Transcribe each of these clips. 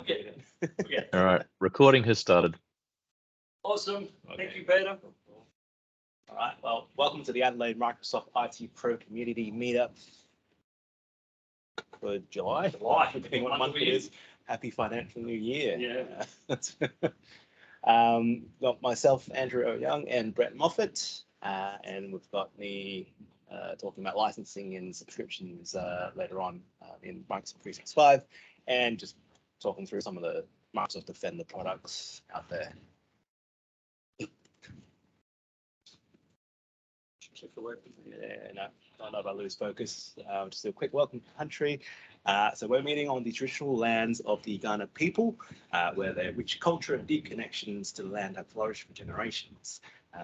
Okay. All right, recording has started. Awesome. Thank you, Peter. All right. Well, welcome to the Adelaide Microsoft IT Pro Community Meetup for July. Depending what month it is. Happy financial new year. Yeah. Got myself, Andrew O'Young, and Brett Moffat, and we've got me talking about licensing and subscriptions later on in Microsoft 365, and just talking through some of the Microsoft Defender products out there. Yeah, no, don't know if I lose focus. Just do a quick welcome to the country. So we're meeting on the traditional lands of the Ghana people, where their rich culture and deep connections to the land have flourished for generations.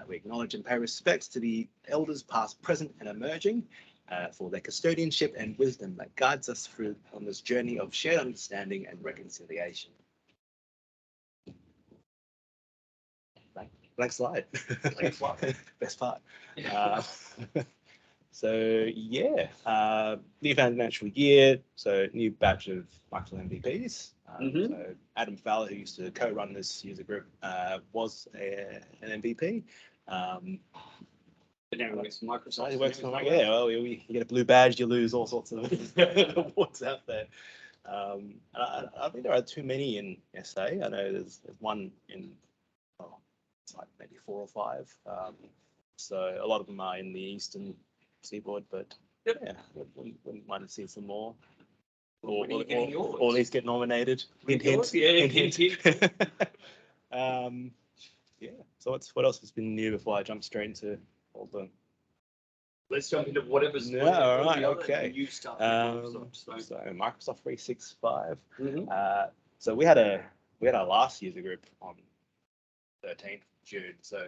We acknowledge and pay respects to the elders past, present and emerging for their custodianship and wisdom that guides us through on this journey of shared understanding and reconciliation. Blank slide. Best part. So yeah, new financial year, so new batch of Microsoft MVPs. So Adam Fowler, who used to co-run this user group, was an MVP. But now he works for Microsoft. He works for Microsoft. Yeah, well, you get a blue badge, you lose all sorts of awards out there. I think there are too many in SA. I know there's one in, it's like maybe 4 or 5. So a lot of them are in the eastern seaboard, but yeah, wouldn't mind to see some more. Or at least get nominated. Hint, hint. Yeah. So what else has been new before I jump straight into all the? Let's jump into whatever's all right, okay. New stuff. So Microsoft 365. So we had our last user group on 13th June. So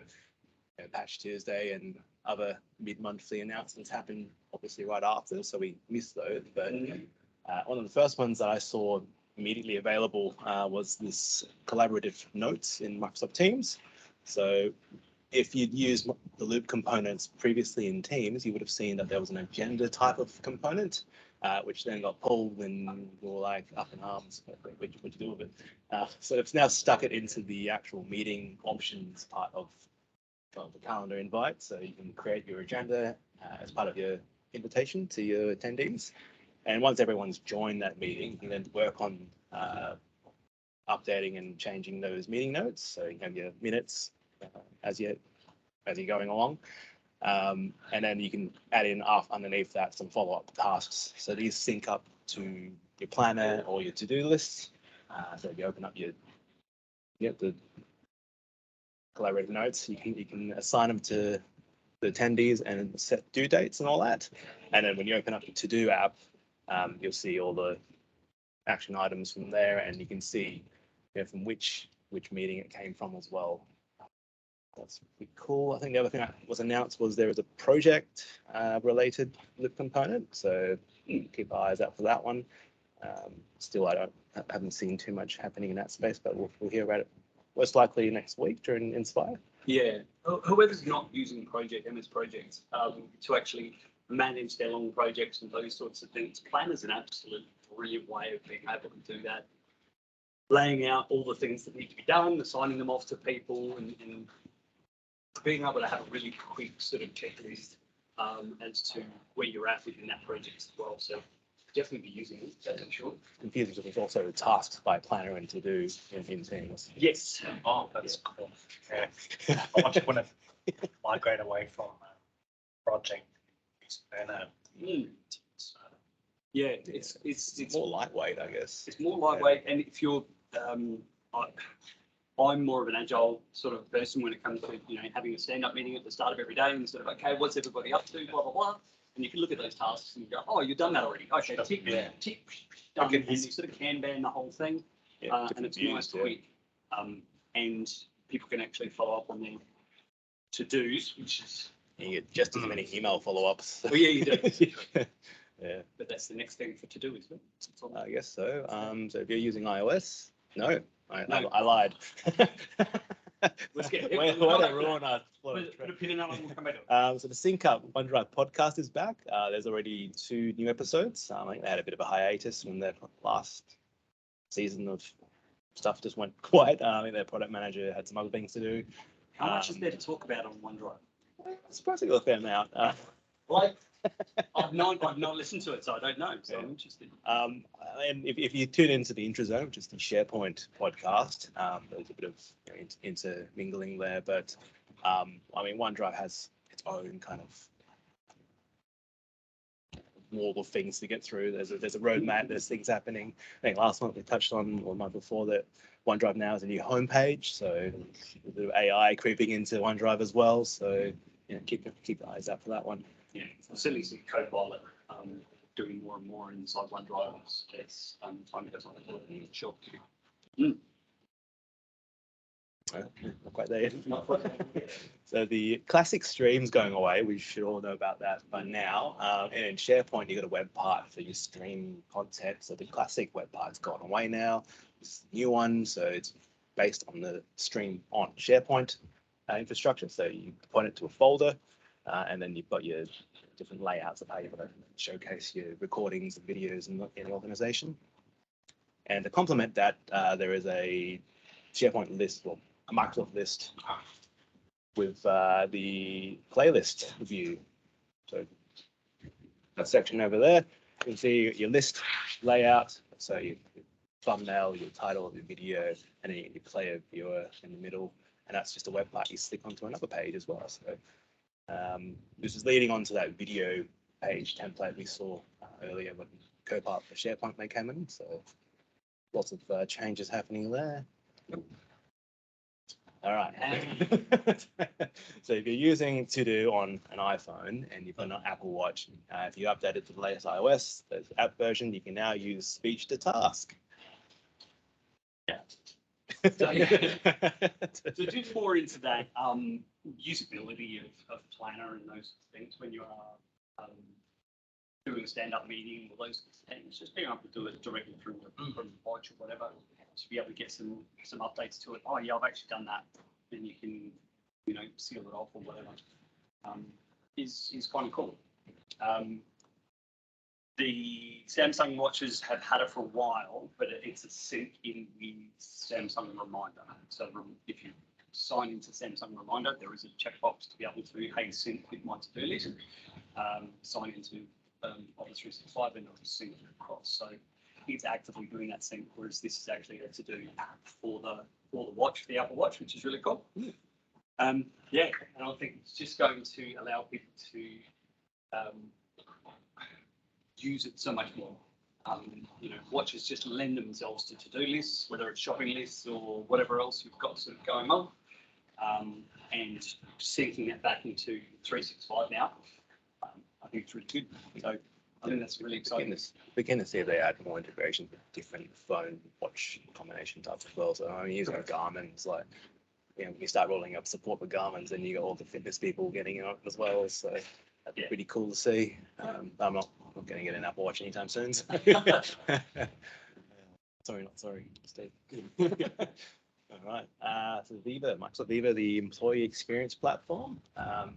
Patch Tuesday and other mid-monthly announcements happened obviously right after, so we missed those. But one of the first ones that I saw immediately available was this collaborative notes in Microsoft Teams. So if you'd used the loop components previously in Teams, you would have seen that there was an agenda type of component, which then got pulled and we were like up in arms. What you do with it? So it's now stuck it into the actual meeting options part of the calendar invite. So you can create your agenda as part of your invitation to your attendees. And once everyone's joined that meeting, you can then work on updating and changing those meeting notes. So you have your minutes as you're going along. And then you can add in underneath that some follow-up tasks. So these sync up to your planner or your to-do lists. So if you open up the collaborative notes, you can assign them to the attendees and set due dates and all that. And then when you open up the to-do app, you'll see all the action items from there, and you can see from which meeting it came from as well. That's pretty cool. I think the other thing that was announced was there is a project related loop component, so keep our eyes out for that one. Still, I haven't seen too much happening in that space, but we'll hear about it most likely next week during Inspire. Yeah, whoever's not using MS Projects to actually manage their long projects and those sorts of things, Planner's an absolute brilliant way of being able to do that. Laying out all the things that need to be done, assigning them off to people, and being able to have a really quick sort of checklist as to where you're at within that project as well. So definitely be using it, that's for sure. Confusing, there's also tasks by Planner and to do in Teams. Yes. Oh, that's cool. Yeah. I want to migrate away from project. Yeah, it's more lightweight, I guess. It's more lightweight, and if you're, I'm more of an agile sort of person when it comes to having a stand-up meeting at the start of every day and sort of okay, what's everybody up to, blah blah blah, and you can look at those tasks and you go, oh, you've done that already. Okay, tick, tick, done, and you sort of Kanban the whole thing, and it's nice, quick, and people can actually follow up on their to-dos, which is. You get just as many email follow-ups. Oh yeah, you do. Yeah. But that's the next thing to do, isn't it? I guess so. So if you're using iOS, no, I lied. Let's get way to ruin our flow. Put a pin in that one. We'll come back to it. So the Sync Up OneDrive podcast is back. There's already 2 new episodes. I think they had a bit of a hiatus from their last season of stuff just went quiet. I think their product manager had some other things to do. How much is there to talk about on OneDrive? Surprisingly a fair amount. Like, I've not listened to it, so I don't know. So I'm interested. And if you tune into the Intro Zone, which is the SharePoint podcast, there's a bit of intermingling there. But I mean, OneDrive has its own kind of wall of things to get through. There's a roadmap. There's things happening. I think last month we touched on, or the month before, that OneDrive now is a new homepage. So a bit of AI creeping into OneDrive as well. So keep your eyes out for that one. Yeah, I've certainly seen Copilot doing more and more inside OneDrive as time goes on. Sure. Not quite there yet. So the classic stream's going away. We should all know about that by now. And in SharePoint, you've got a web part for your stream content. So the classic web part's gone away now. It's a new one. So it's based on the stream on SharePoint infrastructure. So you point it to a folder, and then you've got your different layouts of how you want to showcase your recordings and videos in the organization. And to complement that, there is a SharePoint list, or a Microsoft list with the playlist view. So that section over there, you can see your list layout. So your thumbnail, your title of your video, and then your player viewer in the middle. And that's just a web part you stick onto another page as well. So this is leading on to that video page template we saw earlier when Copilot for SharePoint they came in. So lots of changes happening there. All right. So if you're using To Do on an iPhone and you've got an Apple Watch, if you update it to the latest iOS, the app version, you can now use speech to task. Yeah. So just more into that usability of Planner and those things when you are doing a stand-up meeting or those things, just being able to do it directly from the watch or whatever, to be able to get some updates to it. Oh yeah, I've actually done that, and you can seal it off or whatever. Is kind of cool. The Samsung watches have had it for a while, but it's a sync in with Samsung Reminder. So if you sign into Samsung Reminder, there is a checkbox to be able to, hey, sync with my to-do list. Sign into Office 365 and it'll sync across. So it's actively doing that sync, whereas this is actually a to-do app for the watch, the Apple Watch, which is really cool. Yeah, and I think it's just going to allow people to use it so much more. Watches just lend themselves to to-do lists, whether it's shopping lists or whatever else you've got sort of going on, and syncing that back into 365 now. I think it's really good. So I think that's really exciting. Begin to see if they add more integration with different phone watch combination types as well. So I'm using Garmin's, like, when you start rolling up support for Garmin's, then you got all the fitness people getting it as well. So that'd be pretty cool to see. I'm not going to get an Apple Watch anytime soon. So. Sorry, Steve. All right. So Viva, Microsoft Viva, the employee experience platform.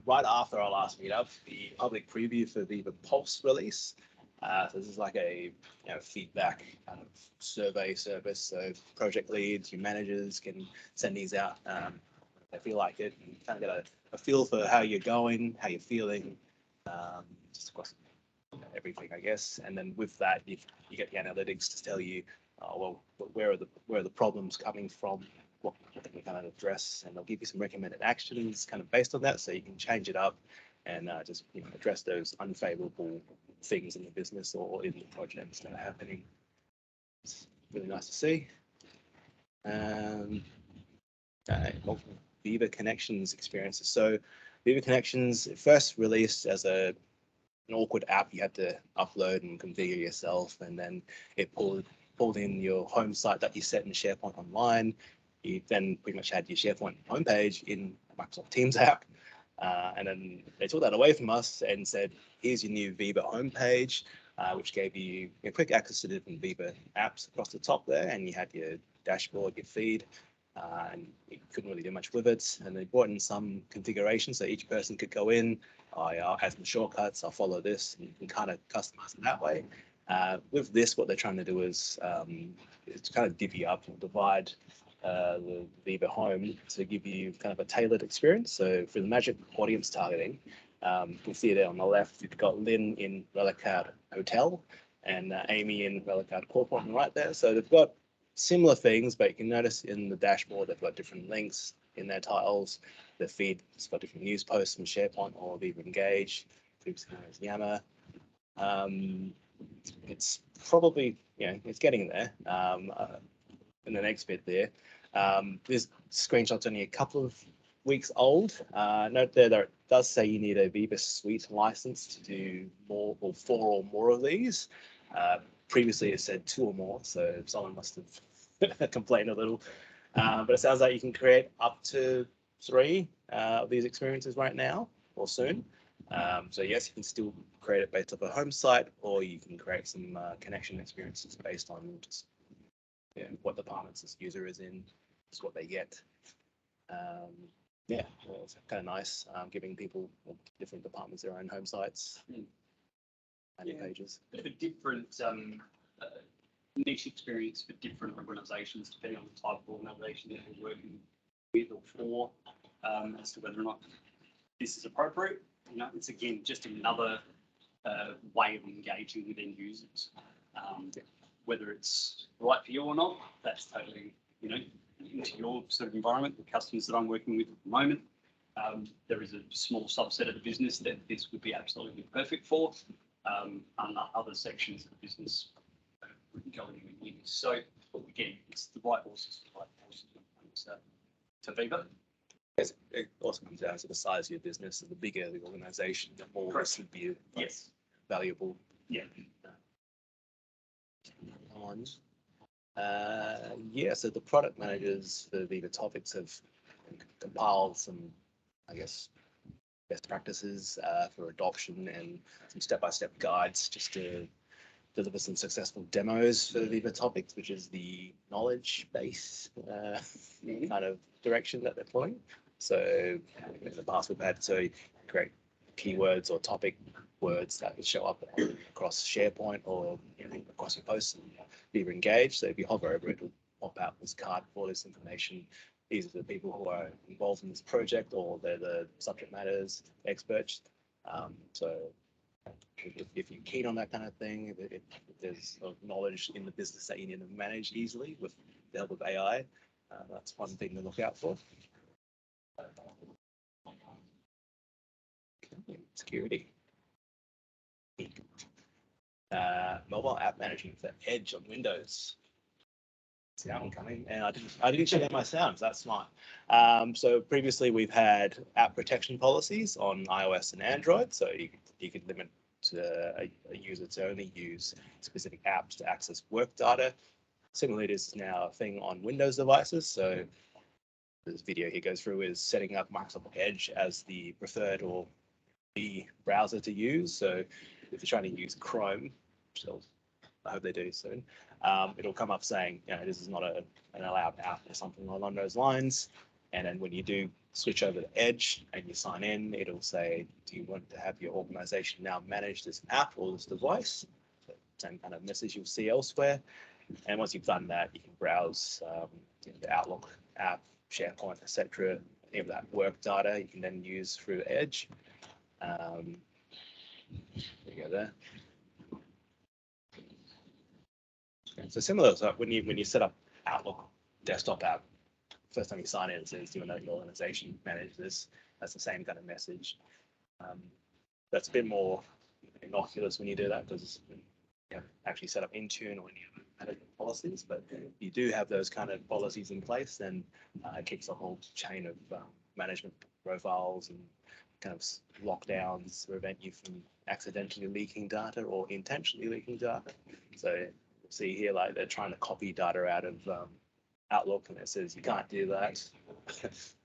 Right after our last meetup, the public preview for Viva Pulse release. So this is like a feedback kind of survey service. So project leads, your managers can send these out. They feel like it, and kind of get a feel for how you're going, how you're feeling, just across everything, I guess. And then with that, you get the analytics to tell you, where are the problems coming from, what they can kind of address, and they'll give you some recommended actions kind of based on that, so you can change it up and just address those unfavorable things in the business or in the projects that are happening. It's really nice to see. Viva Connections experiences. So Viva Connections first released as an awkward app you had to upload and configure yourself, and then it pulled in your home site that you set in SharePoint Online. You then pretty much had your SharePoint homepage in Microsoft Teams app. And then they took that away from us and said, here's your new Viva homepage, which gave you quick access to different Viva apps across the top there. And you had your dashboard, your feed, and you couldn't really do much with it. And they brought in some configuration so each person could go in, I'll add some shortcuts, I'll follow this, and you can kind of customize it that way. With this, what they're trying to do is it's kind of divvy up or divide the Viva Home to give you kind of a tailored experience. So for the Magic audience targeting, you can see there on the left, you've got Lynn in Relicard Hotel and Amy in Relicard Corporate on the right there. So they've got similar things, but you can notice in the dashboard, they've got different links in their tiles. The feed has got different news posts from SharePoint or Viva Engage, previously known as Yammer. It's probably, it's getting there. In the next bit there, this screenshot's only a couple of weeks old. Note there that it does say you need a Viva Suite license to do more or 4 or more of these. Previously it said 2 or more, so someone must have complained a little. But it sounds like you can create up to 3 of these experiences right now or soon. So yes, you can still create it based off a home site, or you can create some connection experiences based on just what departments this user is in, just what they get. Well, it's kind of nice, giving people different departments their own home sites and pages. Bit of a different niche experience for different organisations, depending on the type of organisation that you're working with or for, as to whether or not this is appropriate. It's again just another way of engaging with end users. Whether it's right for you or not, that's totally, into your sort of environment. The customers that I'm working with at the moment, there is a small subset of the business that this would be absolutely perfect for, and other sections of the business wouldn't go anywhere near this. So again, it's the right horses for the right horses when it comes to Viva. Yes, it also comes down to the size of your business. And the bigger the organisation, the more this would be valuable. Yeah. So the product managers for Viva Topics have compiled some, I guess, best practices for adoption and some step-by-step guides just to deliver some successful demos for Viva Topics, which is the knowledge base kind of direction that they're pulling. So in the past we've had to create keywords or topic words that would show up across SharePoint or across your posts and Viva Engage. So if you hover over it, it'll pop out this card for this information. These are the people who are involved in this project, or they're the subject matters experts. So if you're keen on that kind of thing, if there's knowledge in the business that you need to manage easily with the help of AI, that's one thing to look out for. Security. Mobile app management for Edge on Windows. Sound coming, and I didn't share my sounds. That's smart. So previously we've had app protection policies on iOS and Android, so you could limit a user to only use specific apps to access work data. Similarly, this is now a thing on Windows devices. So this video here goes through is setting up Microsoft Edge as the preferred or the browser to use. So if you're trying to use Chrome, which I hope they do soon, it'll come up saying, this is not an allowed app or something along those lines. And then when you do switch over to Edge and you sign in, it'll say, do you want to have your organization now manage this app or this device? So same kind of message you'll see elsewhere. And once you've done that, you can browse the Outlook app, SharePoint, etc. Any of that work data you can then use through Edge. There you go there. Okay, so similar, so when you set up Outlook desktop app, first time you sign in, it says, do you want your organization manage this? That's the same kind of message. That's a bit more innocuous when you do that, because you actually set up Intune or any other policies, but if you do have those kind of policies in place, then it keeps a whole chain of management profiles and kind of lockdowns to prevent you from accidentally leaking data or intentionally leaking data. So you'll see here, like they're trying to copy data out of Outlook, and it says you can't do that.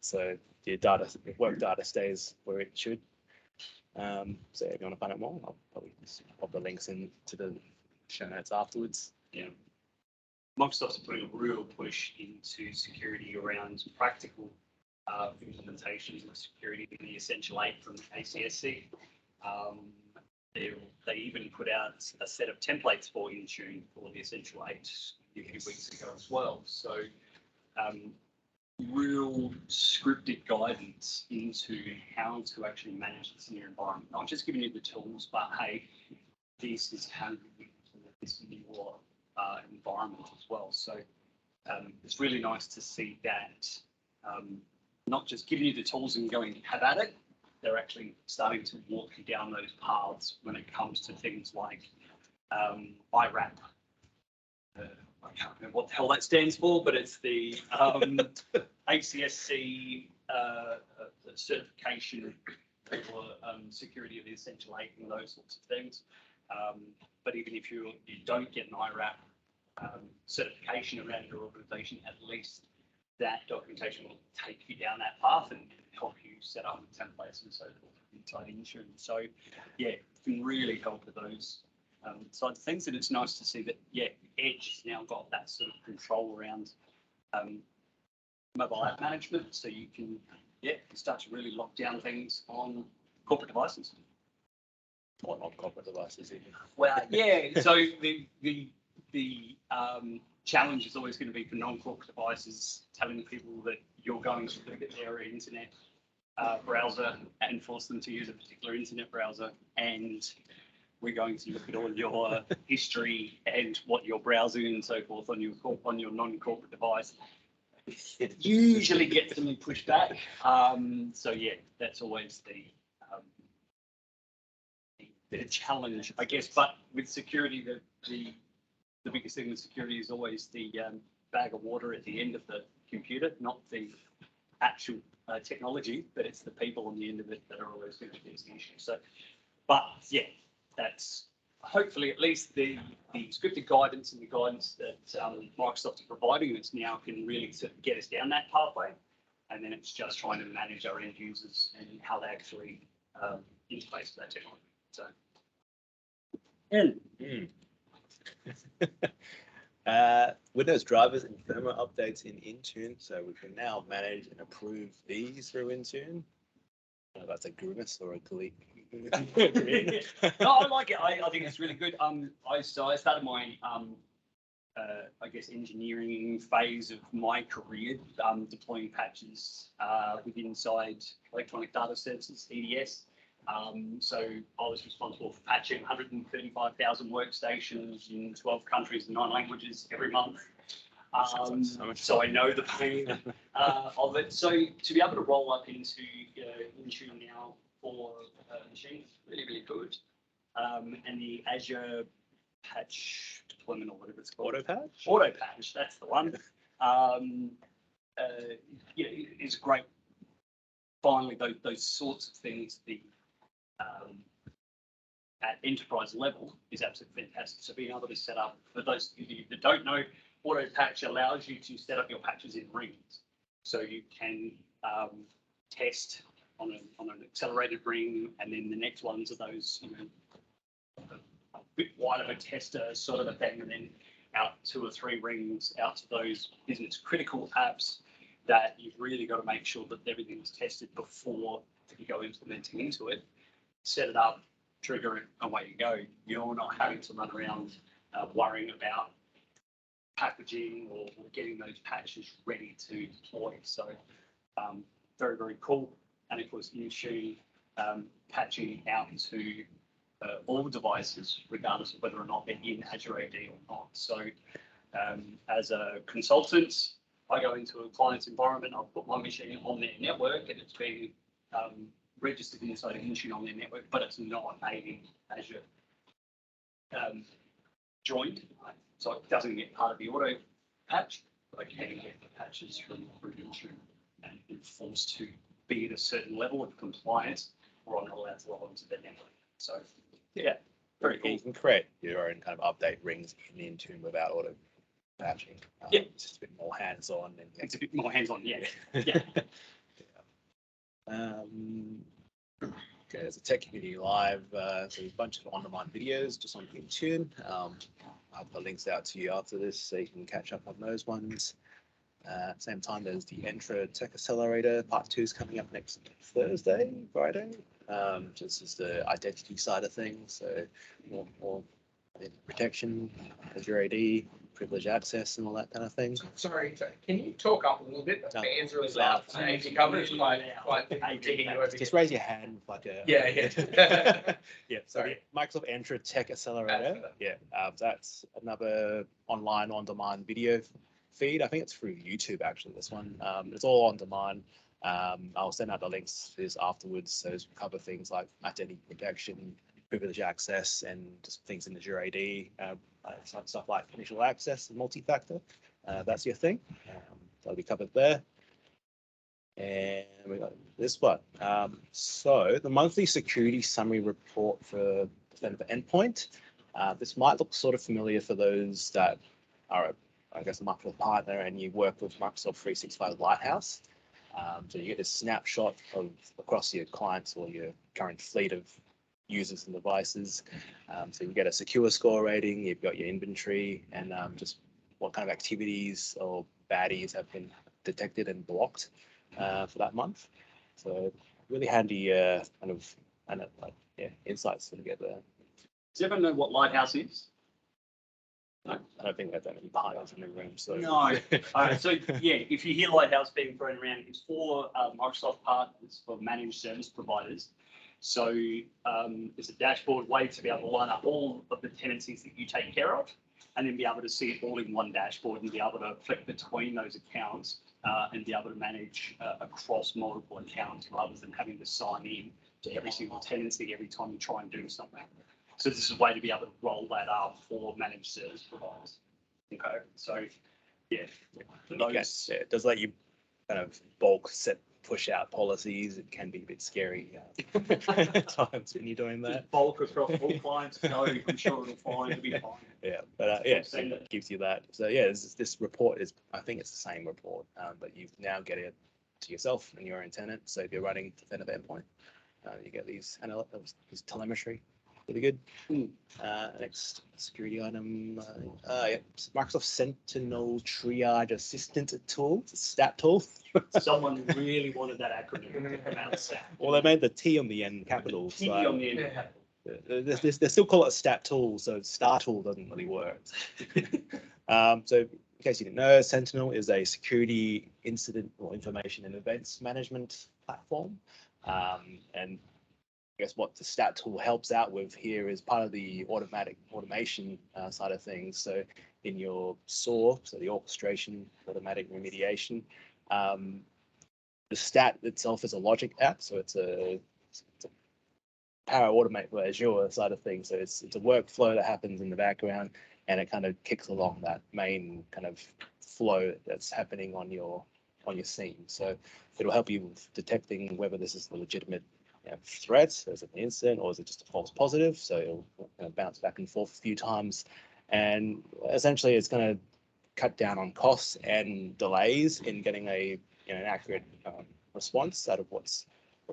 So your work data stays where it should. So if you want to find out more, I'll probably just pop the links into the show notes afterwards. Yeah. Microsoft's putting a real push into security around practical implementations of security in the Essential 8 from ACSC. they even put out a set of templates for Intune for the Essential 8 a few weeks ago as well. So real scripted guidance into how to actually manage this in your environment. Not just giving you the tools, but hey, this is how you implement this in your environment as well. So it's really nice to see that not just giving you the tools and going have at it, they're actually starting to walk you down those paths when it comes to things like IRAP. I can't remember what the hell that stands for, but it's the ACSC certification for security of the Essential 8 and those sorts of things. But even if you don't get an IRAP certification around your organisation, at least that documentation will take you down that path and help you set up templates and so forth inside Intune. So yeah, it can really help with those side of things. And it's nice to see that, yeah, Edge has now got that sort of control around mobile app management. So you can, yeah, start to really lock down things on corporate devices. Or not corporate devices even. Well, yeah, so the challenge is always going to be for non-corporate devices, telling people that you're going to look at their internet browser and force them to use a particular internet browser, and we're going to look at all your history and what you're browsing and so forth on your non-corporate device. It usually gets them pushed back. So yeah, that's always the challenge, I guess. But with security, the biggest thing with security is always the bag of water at the end of the computer, not the actual technology, but it's the people on the end of it that are always going to be the issue. So, but yeah, that's hopefully at least the scripted guidance and the guidance that Microsoft is providing us now can really sort of get us down that pathway. And then it's just trying to manage our end users and how they actually interface with that technology. So, Windows drivers and firmware updates in Intune, so we can now manage and approve these through Intune. That's a grimace or a glee. No, I like it. I think it's really good. I started my I guess engineering phase of my career deploying patches with inside electronic data services (EDS). So I was responsible for patching 135,000 workstations in 12 countries and 9 languages every month. So I know the pain of it. So to be able to roll up into Intune now for machines, really, really good. And the Azure patch deployment, or whatever it's called. Auto patch, that's the one. Yeah, it's great. Finally, those sorts of things, at enterprise level is absolutely fantastic. So being able to set up, for those of you that don't know, auto patch allows you to set up your patches in rings. So you can test on an accelerated ring, and then the next ones are those, a bit wide of a tester sort of a thing, and then out 2 or 3 rings out to those business critical apps that you've really got to make sure that everything's tested before you go implementing into it. Set it up, trigger it, away you go. You're not having to run around worrying about packaging or getting those patches ready to deploy. So very, very cool. And of course, Intune patching out to all devices, regardless of whether or not they're in Azure AD or not. So as a consultant, I go into a client's environment, I'll put my machine on their network, and it's being registered inside of Intune on their network, but it's not a Azure joined, so it doesn't get part of the auto patch, but I can get the patches from Intune and be forced to be at a certain level of compliance, or I'm not allowed to log onto their network. So yeah, very cool. You can create your own kind of update rings in Intune without auto patching. Yeah, it's just a bit more hands-on. And it's a bit more hands-on. Yeah. Yeah. Okay, there's a Tech Community Live, so a bunch of on-demand videos just on Intune. I'll have the links out to you after this so you can catch up on those ones. At the same time, there's the Entra Tech Accelerator. Part 2 is coming up next Friday. Just as the identity side of things. So more protection, Azure AD, privileged access, and all that kind of thing. Sorry, can you talk up a little bit? The No, fan's really it's loud. loud. AV cover is quite difficult to hear you over Just here. raise your hand with like a Yeah, yeah. yeah. So Sorry. the Microsoft Entra Tech Accelerator. Yeah, that's another online on-demand video feed. I think it's through YouTube actually. This one, it's all on demand. I'll send out the links to this afterwards. So it's cover things like identity protection, privileged access, and just things in Azure AD, stuff like initial access and multi-factor. That's your thing. That'll be covered there. And we got this one. So the monthly security summary report for Defender Endpoint. This might look sort of familiar for those that are, I guess, a Microsoft partner and you work with Microsoft 365 Lighthouse. So you get a snapshot of across your clients or your current fleet of users and devices. So you get a secure score rating, you've got your inventory, and just what kind of activities or baddies have been detected and blocked for that month. So really handy kind of insights to get there. Does everyone know what Lighthouse is? No. I don't think they've done any partners in the room. So No. All right. So yeah, if you hear Lighthouse being thrown around, it's for Microsoft partners, for managed service providers. So it's a dashboard way to be able to line up all of the tenancies that you take care of, and then be able to see it all in one dashboard and be able to flick between those accounts and be able to manage across multiple accounts rather than having to sign in to every single tenancy every time you try and do something. So this is a way to be able to roll that up for managed service providers. Okay, so yeah, it does let you kind of bulk set push out policies. It can be a bit scary at times when you're doing that. Just bulk across all clients. No, I'm sure it'll fine. It'll be fine. Yeah, but yeah, so it gives you that. So yeah, this report is, I think it's the same report, but you now get it to yourself and your own tenant. So if you're running Defender Endpoint, you get these telemetry. Really good. Next security item, yeah, Microsoft Sentinel Triage Assistant tool, stat tool. Someone really wanted that acronym to come out. Well, they made the T on the end capital. T So on the end. they still call it a stat tool, so star tool doesn't really work. So in case you didn't know, Sentinel is a security incident or information and events management platform, and I guess what the stat tool helps out with here is part of the automation side of things. So in your SOAR, so the orchestration, automatic remediation, the stat itself is a logic app. So it's a Power Automate for Azure side of things. So it's a workflow that happens in the background and it kind of kicks along that main kind of flow that's happening on your scene. So it'll help you with detecting whether this is a legitimate threat, is it an incident, or is it just a false positive? So it'll kind of bounce back and forth a few times, and essentially it's going to cut down on costs and delays in getting an accurate response out of what's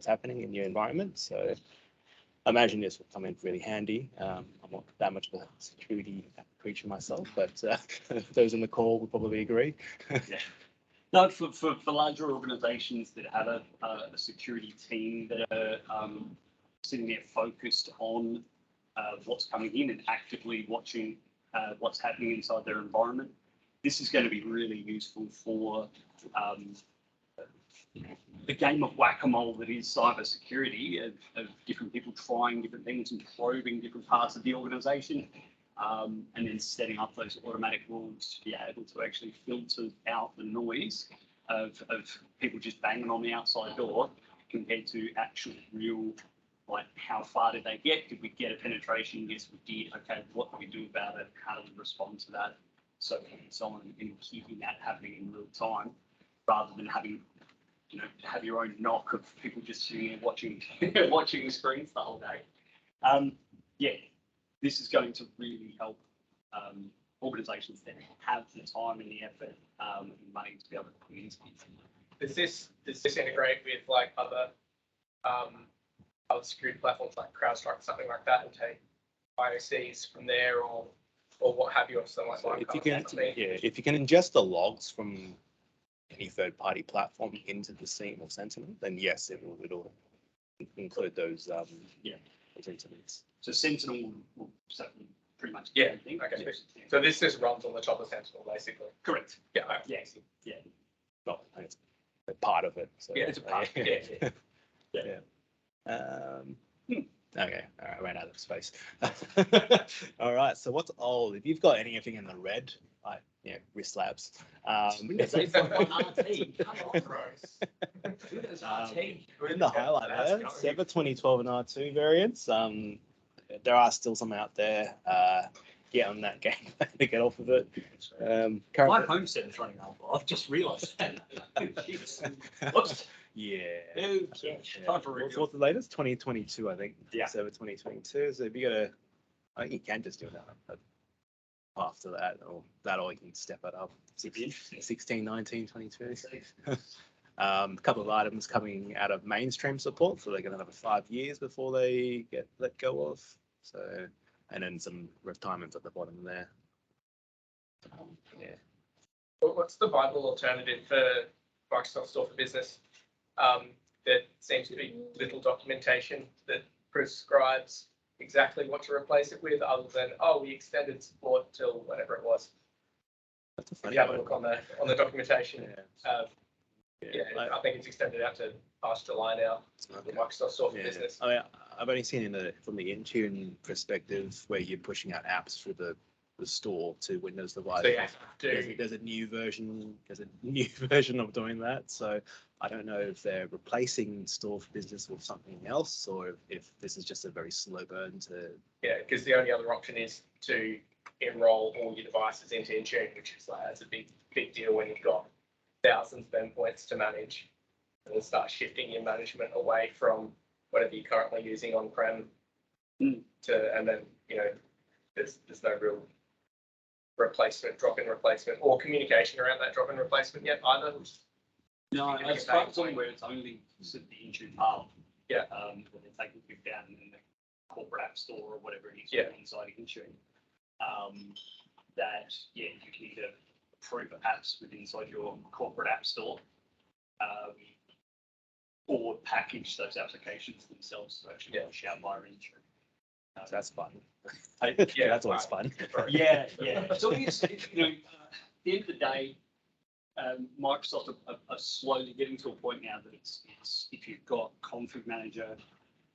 happening in your environment. So I imagine this will come in really handy. I'm not that much of a security creature myself, but those in the call would probably agree. Yeah. No, for larger organizations that have a security team that are sitting there focused on what's coming in and actively watching what's happening inside their environment, this is going to be really useful for the game of whack-a-mole that is cybersecurity, of different people trying different things and probing different parts of the organization. And then setting up those automatic rules to be able to actually filter out the noise of people just banging on the outside door compared to actual real, like, how far did they get? Did we get a penetration? Yes, we did. Okay, what do we do about it? How do we respond to that? So on, and keeping that happening in real time rather than having, have your own knock of people just sitting there watching the screens the whole day. Yeah. This is going to really help organizations that have the time and the effort and money to be able to put into these. Does this integrate with like other security platforms like CrowdStrike, something like that, and take IOCs from there, or what have you, or something like that? If you can ingest the logs from any third-party platform into the SIEM or Sentinel, then yes, it'll include those Yeah. those incidents. So Sentinel will certainly pretty much Yeah, everything. okay. Yeah. So this just runs on the top of Sentinel, basically. Correct. Yeah. Yeah. Yeah. Well, I think it's a part of it. So, Yeah, it's a part. Yeah. Okay, all right, I ran out of space. All right, so what's old? If you've got anything in the red, like wrist labs, Windows 8.1 RT. Come on, Gross. Windows Um, RT. in the highlight there, Server 2012 and R2 variants. There are still some out there. Get on that game to get off of it. My Currently, home set's running out. I've just realised that. Whoops. yeah. Okay. Time for review. What's the latest? 2022, I think. Yeah. Server 2022. So if you got I think you can just do that. But after that, or you can step it up. 16, 19, 22. A couple of items coming out of mainstream support, so they're going to have 5 years before they get let go of. So, and then some retirements at the bottom there. Yeah. What's the viable alternative for Microsoft Store for Business? There seems to be little documentation that prescribes exactly what to replace it with, other than, oh, we extended support till whatever it was. That's a If funny you have a one. look on the documentation, Yeah. I think it's extended out to past July now. The Microsoft Store for Yeah. Business. I mean, I've only seen from the Intune perspective where you're pushing out apps through the store to Windows devices. So you have to There's a new version. There's a new version of doing that. So I don't know if they're replacing Store for Business with something else, or if this is just a very slow burn to. Yeah, because the only other option is to enroll all your devices into Intune, which is like, that's a big deal when you've got thousands of endpoints to manage, and then start shifting your management away from whatever you're currently using on-prem and then, there's no real replacement, drop-in replacement, or communication around that drop-in replacement yet either. No, as far as I'm aware, it's only sort of the Intune part. Yeah. That they're taking it down in the corporate app store or whatever it is inside Intune. You can either approve apps inside your corporate app store, or package those applications themselves to actually push out via Intune. So that's fun. Yeah, That's always fun. Yeah. So it's at the end of the day, Microsoft are slowly getting to a point now that it's if you've got config manager,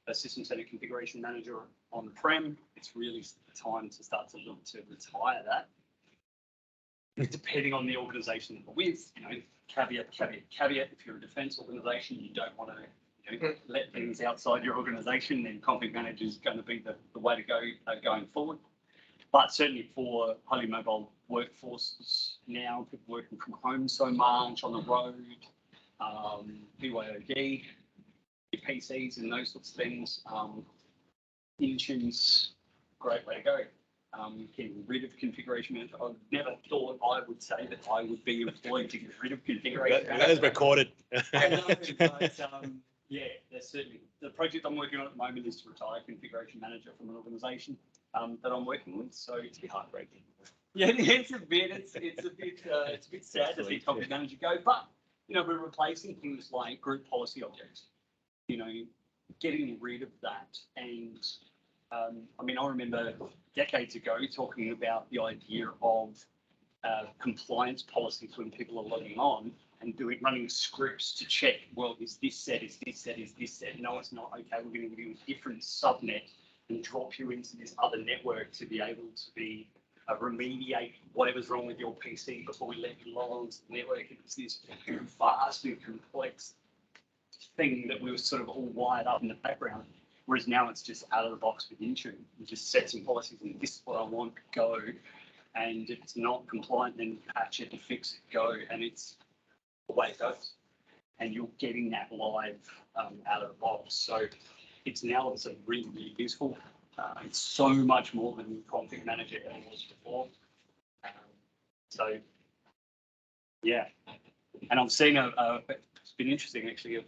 a system center configuration manager on-prem, it's really time to start to look to retire that. Depending on the organization that we're with, caveat. If you're a defense organization, you don't want to let things outside your organization, then config manager is going to be the way to go going forward. But certainly for highly mobile workforces now, people working from home so much, on the road, BYOD, PCs and those sorts of things, Intune's a great way to go. Getting rid of configuration manager. I never thought I would say that I would be employed to get rid of configuration That manager. is recorded. I know, but there's certainly the project I'm working on at the moment is to retire configuration manager from an organisation that I'm working with. So It's be heartbreaking. yeah, it's a bit sad to see config manager go, but we're replacing things like group policy objects. Getting rid of that, and I remember decades ago talking about the idea of compliance policies when people are logging on and running scripts to check, well, is this set, is this set, is this set? No, it's not. Okay, we're going to give you a different subnet and drop you into this other network to be able to remediate whatever's wrong with your PC before we let you log on to the network. It's this vast and complex thing that we were sort of all wired up in the background. Whereas now it's just out of the box with Intune. You just set some policies and this is what I want, go. And if it's not compliant, then patch it and fix it, go. And it's the way it goes. And you're getting that live out of the box. So it's now really, really useful. It's so much more than config manager than it was before. Yeah. And I've seen it's been interesting actually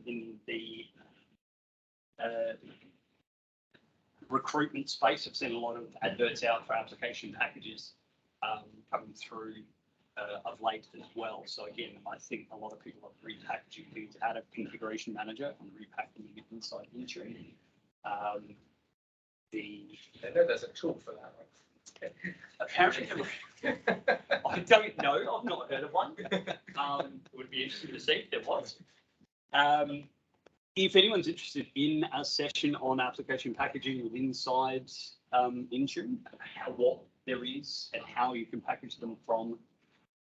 in the recruitment space. I've seen a lot of adverts out for application packages coming through of late as well. So again, I think a lot of people are repackaging things out of Configuration Manager and repacking it inside Intune. I know there's a tool for that one. Apparently, I don't know. I've not heard of one. It would be interesting to see if there was. If anyone's interested in a session on application packaging with inside Intune, what there is and how you can package them from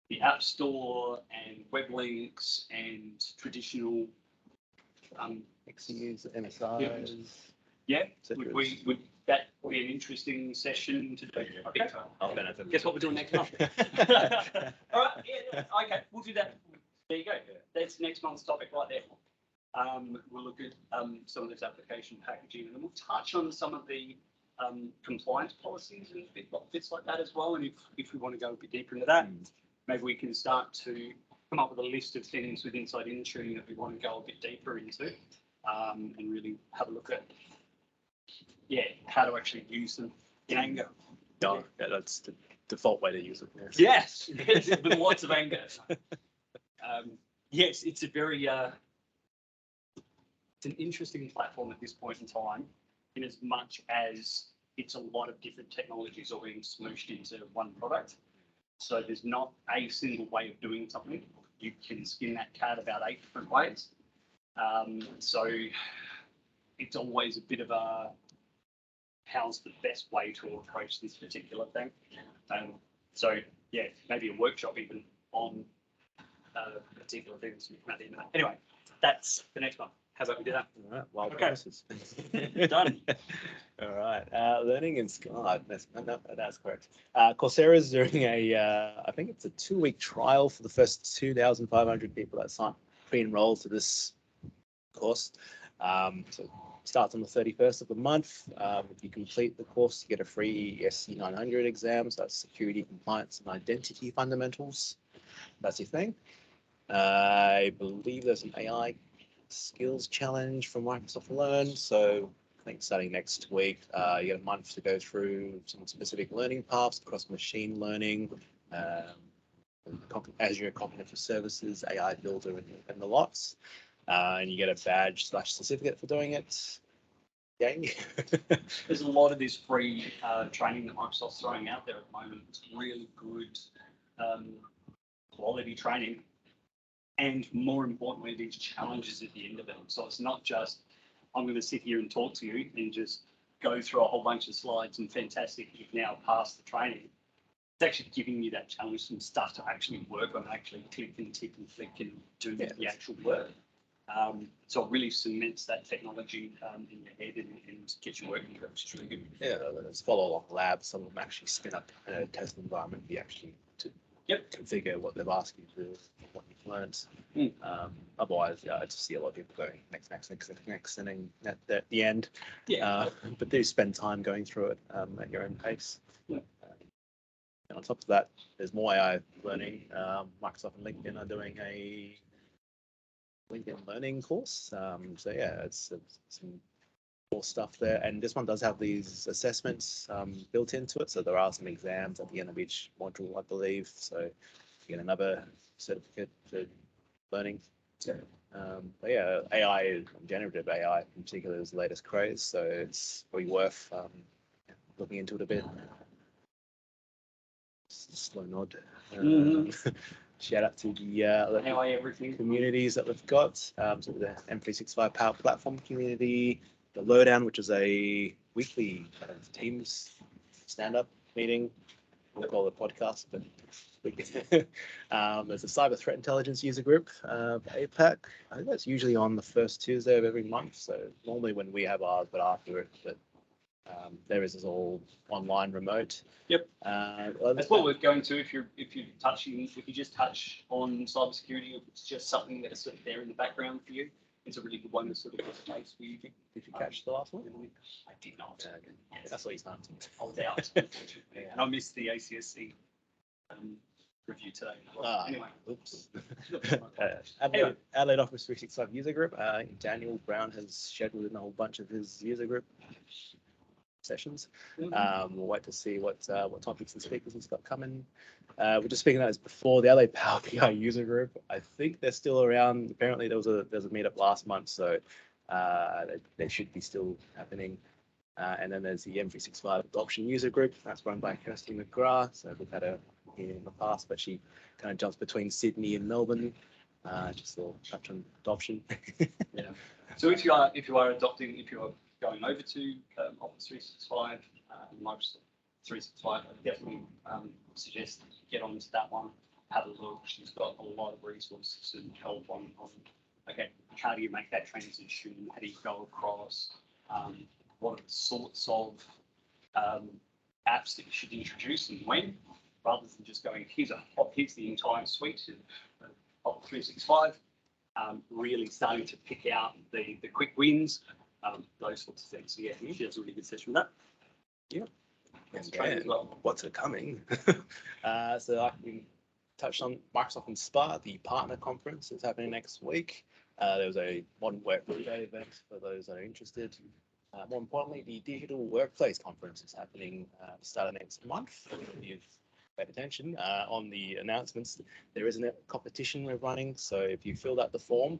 the App Store and web links and traditional. XUs, MSIs. Yeah, etc. would that be an interesting session to do? Big time. I'll benefit. Guess what we're doing next month? All right, yeah, okay, we'll do that. There you go. That's next month's topic right there. We'll look at some of this application packaging, and then we'll touch on some of the compliance policies and bits like that as well. And if we want to go a bit deeper into that, maybe we can start to come up with a list of things with inside Intune that we want to go a bit deeper into, and really have a look at, how to actually use them in anger. No, yeah, that's the default way to use it. Yes, with lots of anger. Yes, it's a very it's an interesting platform at this point in time, in as much as it's a lot of different technologies all being smooshed into one product. So there's not a single way of doing something. You can skin that cat about 8 different ways. So it's always a bit of a, how's the best way to approach this particular thing? So yeah, maybe a workshop even on particular things. Anyway, that's the next one. How about we do that? All right, wild Okay. process. Done. All right, learning in Skype. That's correct. Coursera is doing I think it's a 2-week trial for the first 2,500 people that pre-enroll to this course. So it starts on the 31st of the month. If you complete the course, you get a free SC 900 exam. So that's Security, Compliance, and Identity Fundamentals. That's your thing. I believe there's an AI skills challenge from Microsoft Learn. So I think starting next week, you get a month to go through some specific learning paths across machine learning, Azure Cognitive Services, AI Builder, and the lots. And you get a badge/certificate for doing it. Yay. There's a lot of this free training that Microsoft's throwing out there at the moment. It's really good quality training. And more importantly, these challenges at the end of it. So it's not just, I'm going to sit here and talk to you and just go through a whole bunch of slides and fantastic, you've now passed the training. It's actually giving you that challenge, some stuff to actually work on, actually click and tick and flick and do the actual work. So it really cements that technology in your head and gets you working, which is really good. Yeah, there's follow-along labs. Some of them actually spin up a test environment for you actually to configure what they've asked you to do, what you've learned. Otherwise, I just see a lot of people going next, and then at the end. But do spend time going through it at your own pace. And on top of that, there's more AI learning. Microsoft and LinkedIn are doing a LinkedIn learning course. So yeah, it's some more stuff there. And this one does have these assessments built into it. So there are some exams at the end of each module, I believe. So you get another certificate for learning. But yeah, AI, generative AI in particular is the latest craze. So it's probably worth looking into it a bit. Just a slow nod. Shout out to the AI everything. communities that we've got. So the M365 Power Platform community, the Lowdown, which is a weekly Teams stand-up meeting. We'll call it a podcast, but there's a cyber threat intelligence user group, APAC. I think that's usually on the first Tuesday of every month. So normally when we have ours, but after it, but there is all online remote. Yep. That's what we're going to. If you just touch on cybersecurity, if it's just something that's sort of there in the background for you, it's a really good one to sort of get a place for you. Did you catch the last one? I did not. Yes. That's what he's starting. I was out, and I missed the ACSC review today. Anyway, oops. Adelaide Office 365 user group. Daniel Brown has scheduled in a whole bunch of his user group. sessions. Mhm. We'll wait to see what topics and speakers he's got coming. We're just speaking about this before the LA Power BI user group. I think they're still around. Apparently there was a meetup last month, so they should be still happening. And then there's the M365 adoption user group that's run by Kirsty McGrath. So we've had her here in the past, but she kind of jumps between Sydney and Melbourne. Just a little touch on adoption. Yeah. So if you are going over to Office 365, Microsoft 365, I definitely suggest that you get onto that one, have a look. She's got a lot of resources and help on okay, how do you make that transition? How do you go across? What are the sorts of apps that you should introduce and when, rather than just going, here's the entire suite of Office 365. Really starting to pick out the quick wins, those sorts of things. So yeah, she has a really good session with that. Yeah. That's training as well. What's coming? So like we touched on Microsoft Inspire, the partner conference is happening next week. There was a modern workday event for those that are interested. More importantly, the digital workplace conference is happening start of next month. If you've paid attention on the announcements, there is a competition we're running. So if you filled out the form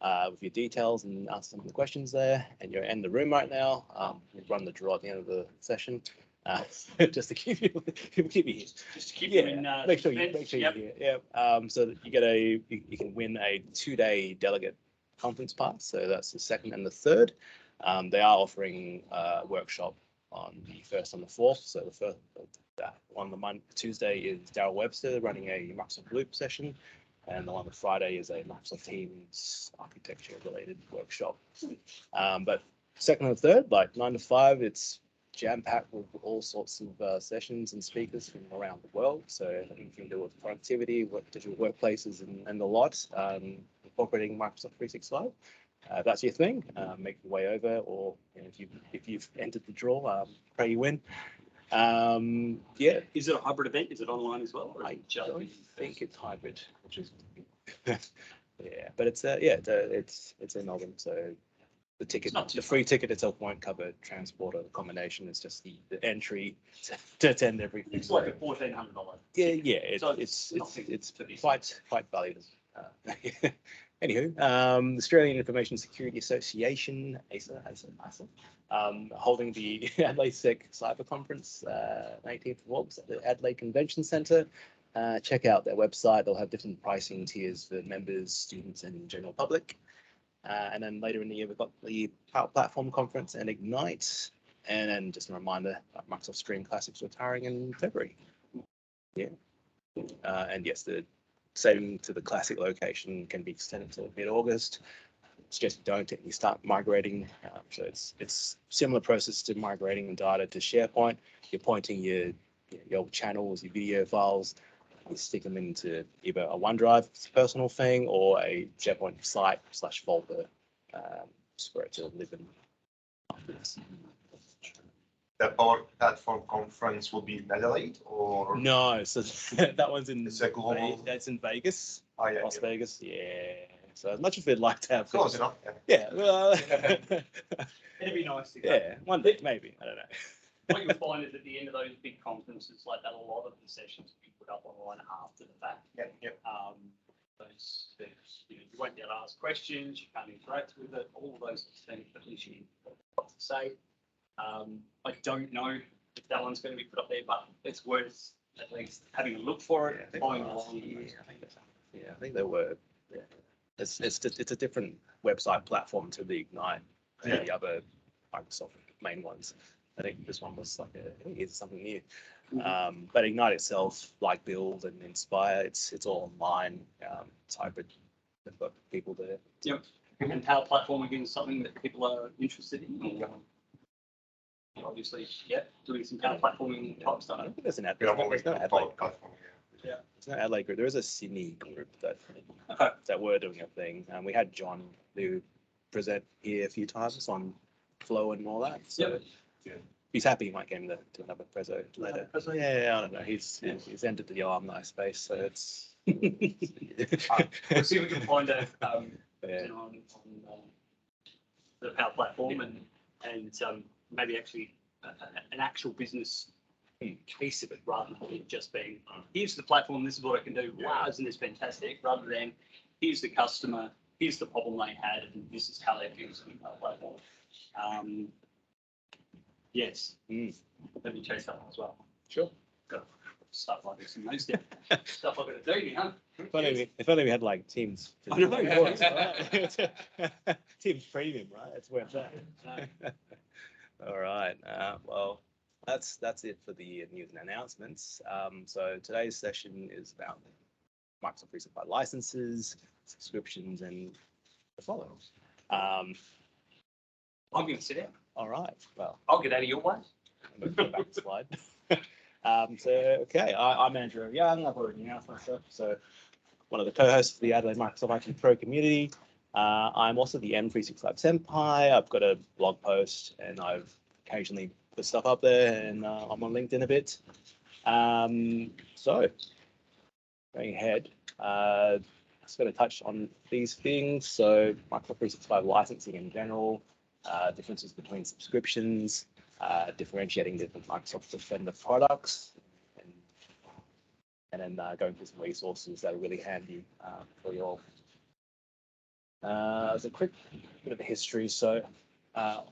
with your details and answer some of the questions there, and you're in the room right now, we'll run the draw at the end of the session. Just to keep you here. Just to keep you in. Make sure you're here. Yeah. So that you can win a 2-day delegate conference pass. So that's the 2nd and the 3rd. They are offering a workshop on the 1st and the 4th. So the first on the Tuesday is Daryl Webster running a Microsoft Loop session, and the one on Friday is a Microsoft Teams architecture related workshop. But 2nd and 3rd, like 9 to 5, it's jam packed with all sorts of sessions and speakers from around the world. So anything to do with productivity, digital workplaces, and the lot, incorporating Microsoft 365. If that's your thing, make your way over, or if you've entered the draw, pray you win. Yeah. Is it a hybrid event? Is it online as well? Or I just don't think it's hybrid, which is yeah, but it's in Melbourne, so the ticket, the free ticket itself won't cover transport or accommodation. It's just the entry to attend everything. It's like a $1,400. Yeah, So it's to be quite valuable. Anywho, the Australian Information Security Association, ASA, holding the Adelaide Sec Cyber Conference, 18th of August at the Adelaide Convention Centre. Check out their website. They'll have different pricing tiers for members, students, and general public. And then later in the year, we've got the Power Platform Conference and Ignite. And then just a reminder, Microsoft Stream Classics retiring in February. Yeah. And yes, the saving to the Classic location can be extended to mid-August. Suggest don't technically start migrating. So it's similar process to migrating data to SharePoint. You're pointing your channels, your video files, you stick them into either a OneDrive personal thing or a SharePoint site/folder for it to live in afterwards. The Power Platform Conference will be in Adelaide, or No, so that one's in It's a global- that's in Vegas, oh, yeah, Las yeah. Vegas. Yeah. So as much as we'd like to have Close enough. Yeah. Yeah, well, It'd be nice to go. yeah, one day maybe. I don't know. What you'll find is at the end of those big conferences like that, a lot of the sessions will be put up online after the fact. Yeah. You won't be able to ask questions, you can't interact with it, all of those things, but at least you know what to say. I don't know if that one's going to be put up there, but it's worth at least having a look for it, following along. I think there were. Yeah. It's a different website platform to the Ignite and the other Microsoft main ones. I think this one was like it's something new. But Ignite itself, like Build and Inspire, it's all online. It's hybrid. They've got people there. Yep. And Power Platform again is something that people are interested in. Obviously, yeah, doing some Power Platforming type I stuff. don't think there's an ad. Yeah, There's no Power Adelaide. Platform. Yeah. There's no Adelaide group. There is a Sydney group Okay. that were doing a thing. And we had John who present here a few times on flow and all that. So he's happy he might get him to another preso later. Yeah, I don't know. He's entered the alumni space, so it's. We'll see if we can find a Yeah. on the Power Platform and maybe actually an actual business piece of it, rather than it just being, here's the platform, this is what I can do. Wow, isn't this fantastic? Rather than, here's the customer, here's the problem they had, and this is how they're using our platform. Yes. Let me chase that one as well. Sure. Got stuff like this and those stuff I've got to do now. If only we had like Teams. I know. Teams Premium, right? It's worth that. All right. Well, that's it for the news and announcements. So today's session is about Microsoft 365 licenses, subscriptions, and the following. I'm going to sit down. All right. Well, I'll get out of your way. I'm going to go back to the slide. Okay, I'm Andrew Young. I've already announced myself. So one of the co-hosts for the Adelaide Microsoft IT Pro community. I'm also the M365 Senpai. I've got a blog post and I've occasionally put stuff up there, and I'm on LinkedIn a bit. So going ahead, just going to touch on these things. So Microsoft 365 licensing in general, differences between subscriptions, differentiating different Microsoft Defender products, and then going through some resources that are really handy for you all. As a quick bit of a history, so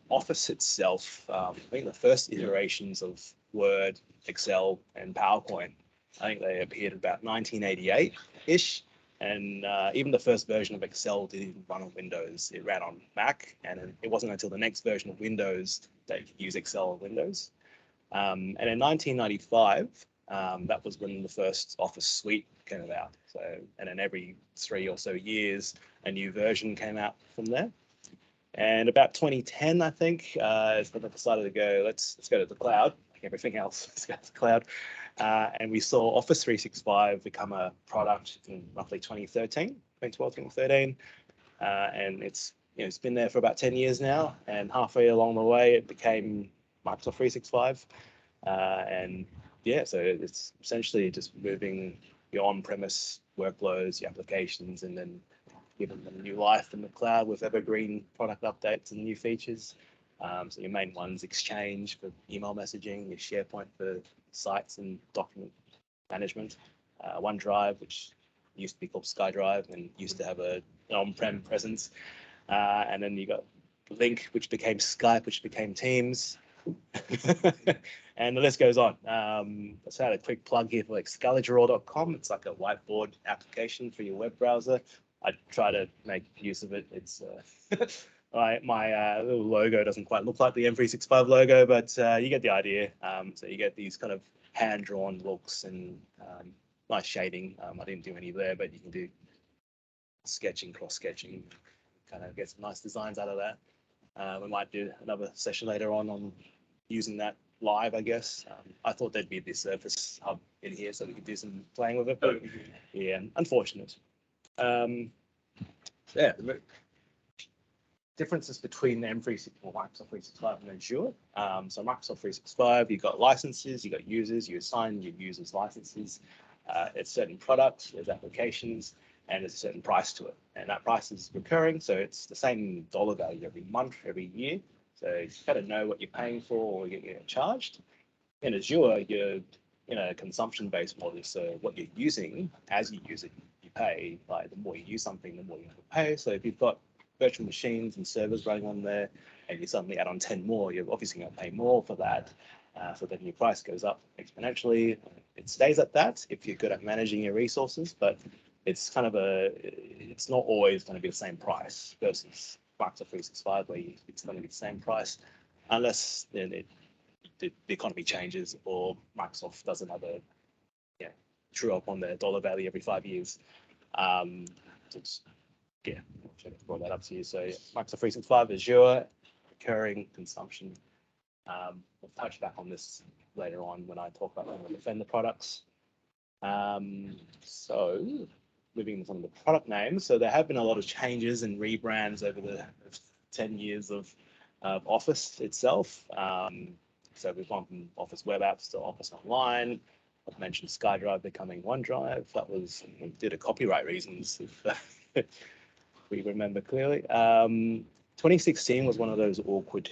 Office itself, I think the first iterations of Word, Excel, and PowerPoint, I think they appeared about 1988-ish. And even the first version of Excel didn't run on Windows. It ran on Mac, and it wasn't until the next version of Windows that you could use Excel on Windows. And in 1995, that was when the first Office suite came about. So, and then every 3 or so years, a new version came out from there. And about 2010, I think, is when they decided to go, let's go to the cloud, like everything else, let's go to the cloud. And we saw Office 365 become a product in roughly 2013, 2012, 2013. And it's been there for about 10 years now. And halfway along the way, it became Microsoft 365. And yeah, so it's essentially just moving your on-premise workloads, your applications, and then giving them new life in the cloud with evergreen product updates and new features. So your main ones, Exchange for email messaging, your SharePoint for sites and document management, OneDrive, which used to be called SkyDrive and used to have an on-prem presence. And then you got Link, which became Skype, which became Teams. And the list goes on. Let's add a quick plug here for Excalidraw.com. It's like a whiteboard application for your web browser. I try to make use of it. It's my little logo doesn't quite look like the M365 logo, but you get the idea. So you get these kind of hand-drawn looks and nice shading. I didn't do any there, but you can do sketching, cross-sketching, kind of get some nice designs out of that. We might do another session later on using that live, I guess. I thought there'd be this Surface Hub in here so we could do some playing with it, but yeah, unfortunate. Yeah, differences between M365 or Microsoft 365 and Azure. So Microsoft 365, you've got licenses, you've got users, you assign your users licenses. It's certain products, there's applications, and there's a certain price to it. And that price is recurring, so it's the same dollar value every month, every year. So you kind of know what you're paying for or you're getting charged. In Azure, you're in a consumption-based model, so what you're using, as you use it, you pay. Like the more you use something, the more you have to pay. So if you've got virtual machines and servers running on there, and you suddenly add on 10 more, you're obviously going to pay more for that. So then your price goes up exponentially. It stays at that if you're good at managing your resources, but it's kind of it's not always going to be the same price versus Microsoft 365, where it's going to be the same price, unless then the economy changes or Microsoft does another true up on their dollar value every 5 years. Yeah, I brought that up to you. So Microsoft 365, Azure, recurring consumption. We'll touch back on this later on when I talk about the Defender products. So moving on some of the product names. So there have been a lot of changes and rebrands over the 10 years of Office itself. So we've gone from Office Web Apps to Office Online. I've mentioned SkyDrive becoming OneDrive. That was due to copyright reasons, if we remember clearly. 2016 was one of those awkward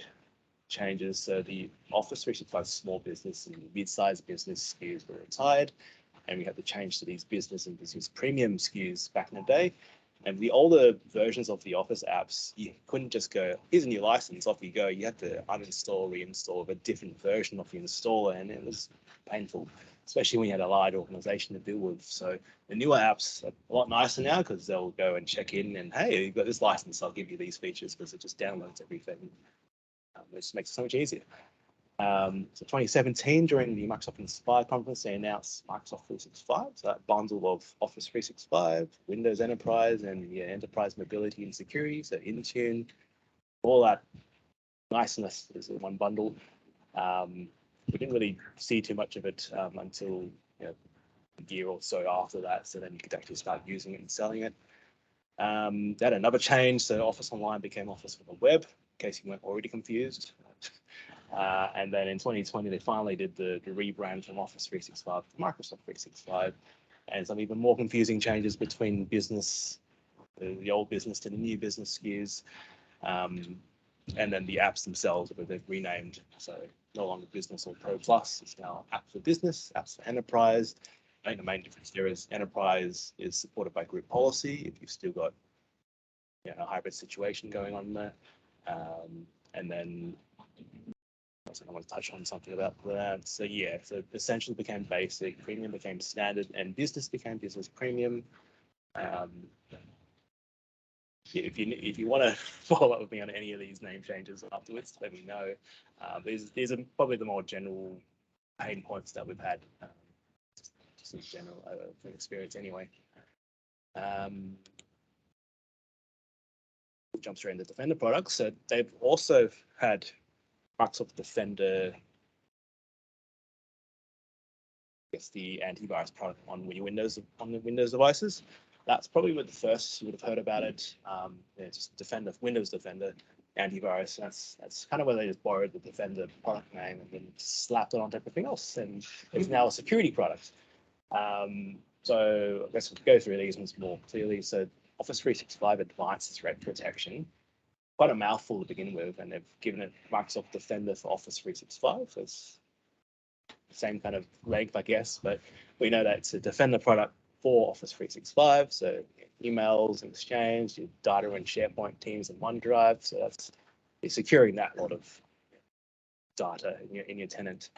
changes. So the Office 365 small business and mid-sized business SKUs were retired, and we had to change to these business and business premium SKUs back in the day. And the older versions of the Office apps, you couldn't just go, here's a new license, off you go. You had to uninstall, reinstall a different version of the installer, and it was painful, especially when you had a large organization to deal with. So the newer apps are a lot nicer now because they'll go and check in and, hey, you've got this license, I'll give you these features, because it just downloads everything. It just makes it so much easier. So 2017, during the Microsoft Inspire conference, they announced Microsoft 365, so that bundle of Office 365, Windows Enterprise, and Enterprise Mobility and Security, so Intune, all that niceness is in one bundle. We didn't really see too much of it until a year or so after that, so then you could actually start using it and selling it. They had another change, so Office Online became Office for the Web, in case you weren't already confused. And then in 2020, they finally did the rebrand from Office 365 to Microsoft 365, and some even more confusing changes between business, the old business to the new business SKUs, and then the apps themselves, where they've renamed. So no longer Business or Pro Plus, it's now Apps for Business, Apps for Enterprise. I think the main difference there is Enterprise is supported by group policy if you've still got a hybrid situation going on there. And then I want to touch on something about that. So yeah, so essentially became basic, premium became standard, and business became business premium. If you want to follow up with me on any of these name changes afterwards, let me know. These are probably the more general pain points that we've had, just in general from experience anyway. We'll jump straight into Defender products. So they've also had Microsoft Defender, the antivirus product on the Windows devices. That's probably the first you would have heard about it. Just Defender, Windows Defender antivirus. That's kind of where they just borrowed the Defender product name and then slapped it onto everything else, and it's now a security product. So let's go through these ones more clearly. So Office 365 Advanced Threat Protection. Quite a mouthful to begin with, and they've given it Microsoft Defender for Office 365. So it's the same kind of length, I guess, but we know that it's a Defender product for Office 365. So emails, Exchange, your data in SharePoint, Teams, and OneDrive. So that's securing that lot of data in your tenant.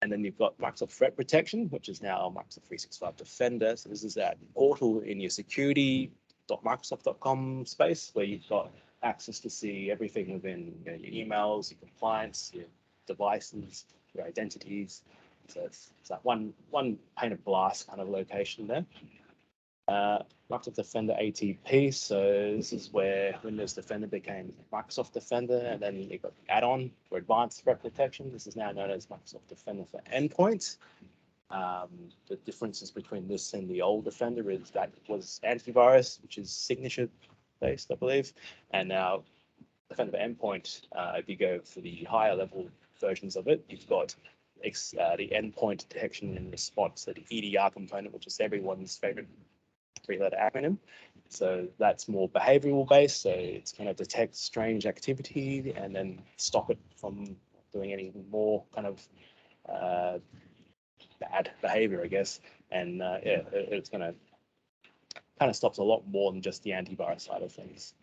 And then you've got Microsoft Threat Protection, which is now Microsoft 365 Defender. So this is that portal in your security.microsoft.com space where you've got access to see everything within your emails, your compliance, your devices, your identities. So it's that one pane of glass kind of location there. Microsoft Defender ATP. So this is where Windows Defender became Microsoft Defender, and then you've got the add-on for advanced threat protection. This is now known as Microsoft Defender for Endpoint. The differences between this and the old Defender is that it was antivirus, which is signature based, I believe, and now Defender for Endpoint. If you go for the higher level versions of it, you've got the endpoint detection and response, so the EDR component, which is everyone's favorite three-letter acronym. So that's more behavioral based. So it's going to detect strange activity and then stop it from doing any more kind of bad behavior, I guess. And it's going to kind of stops a lot more than just the antivirus side of things.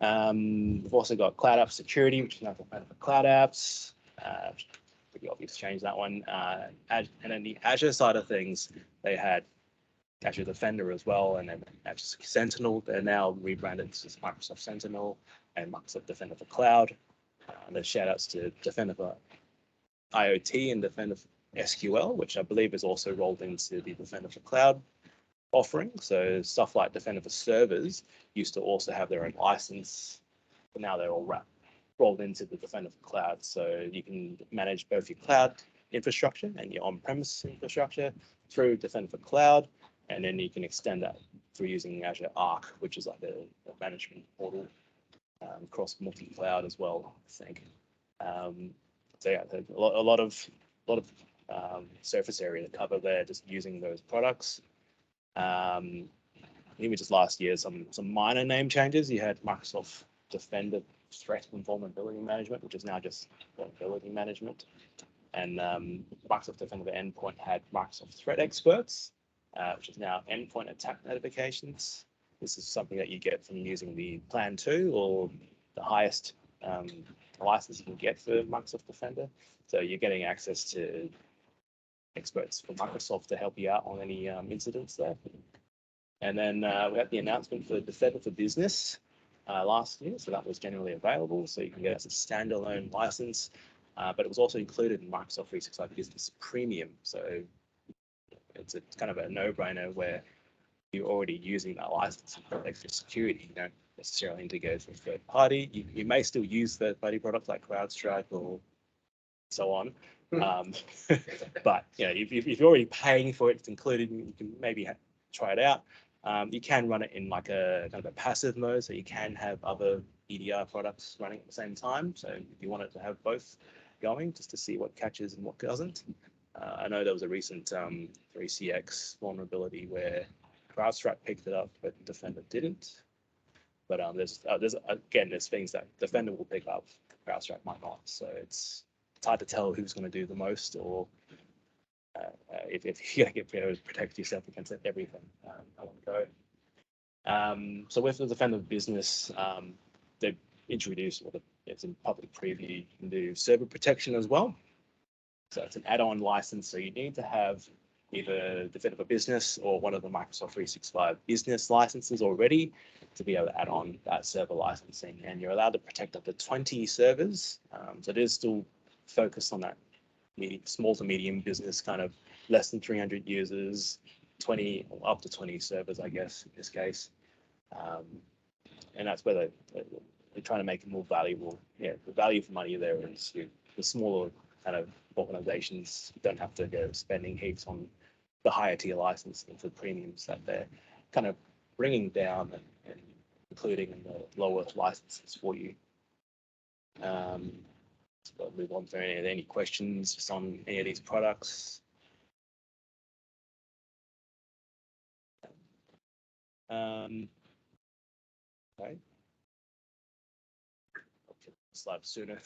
We've also got Cloud App Security, which is now for cloud apps. Pretty obvious change that one. And then the Azure side of things, they had Azure Defender as well, and then Azure Sentinel. They're now rebranded as Microsoft Sentinel and Microsoft Defender for Cloud. And there's shout outs to Defender for IoT and Defender for SQL, which I believe is also rolled into the Defender for Cloud offering. So stuff like Defender for servers used to also have their own license, but now they're all rolled into the Defender for Cloud. So you can manage both your cloud infrastructure and your on-premise infrastructure through Defender for Cloud, and then you can extend that through using Azure Arc, which is like a management portal across multi-cloud as well, I think. So yeah, a lot of surface area to cover there, just using those products. Even just last year, some minor name changes. You had Microsoft Defender threat and vulnerability management, which is now just vulnerability management. And Microsoft Defender for Endpoint had Microsoft Threat Experts, which is now Endpoint Attack Notifications. This is something that you get from using the Plan 2 or the highest license you can get for Microsoft Defender. So you're getting access to experts from Microsoft to help you out on any incidents there. And then we had the announcement for Defender for Business last year, so that was generally available. So you can get it as a standalone license, but it was also included in Microsoft 365 Business Premium. So it's kind of a no-brainer where you're already using that license for extra security. You don't necessarily need to go to a third party. You may still use third-party products like CrowdStrike or so on. But you know, if you're already paying for it, it's included. You can maybe try it out. You can run it in like a kind of a passive mode, so you can have other EDR products running at the same time. So if you wanted to have both going, just to see what catches and what doesn't. I know there was a recent 3CX vulnerability where CrowdStrike picked it up, but Defender didn't. But there's things that Defender will pick up, CrowdStrike might not. So it's hard to tell who's going to do the most, or if you're going to get protect yourself against everything on the go. So with the Defender Business, they've introduced, or it's in public preview, you can do server protection as well. So it's an add-on license. So you need to have either Defender for Business or one of the Microsoft 365 business licenses already to be able to add on that server licensing. And you're allowed to protect up to 20 servers. So it is still focused on that small to medium business, kind of less than 300 users, 20 or up to 20 servers, I guess, in this case. And that's where they're trying to make it more valuable. Yeah, the value for money there is the smaller kind of organizations don't have to go spending heaps on the higher tier license and for premiums that they're kind of bringing down and including in the lower licenses for you. So I'll move on to any questions just on any of these products. Okay. Slide sooner.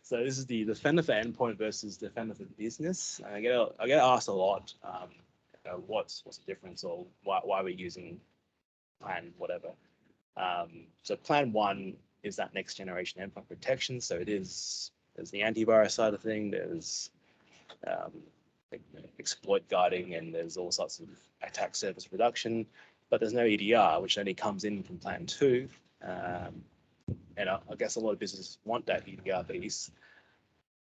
So this is the Defender for Endpoint versus Defender for Business. I get asked a lot, what's the difference, or why we're using plan whatever. So plan 1 is that next generation endpoint protection. So there's the antivirus side of thing. There's exploit guarding, and there's all sorts of attack surface reduction. But there's no EDR, which only comes in from plan 2. And I guess a lot of businesses want that EDR piece,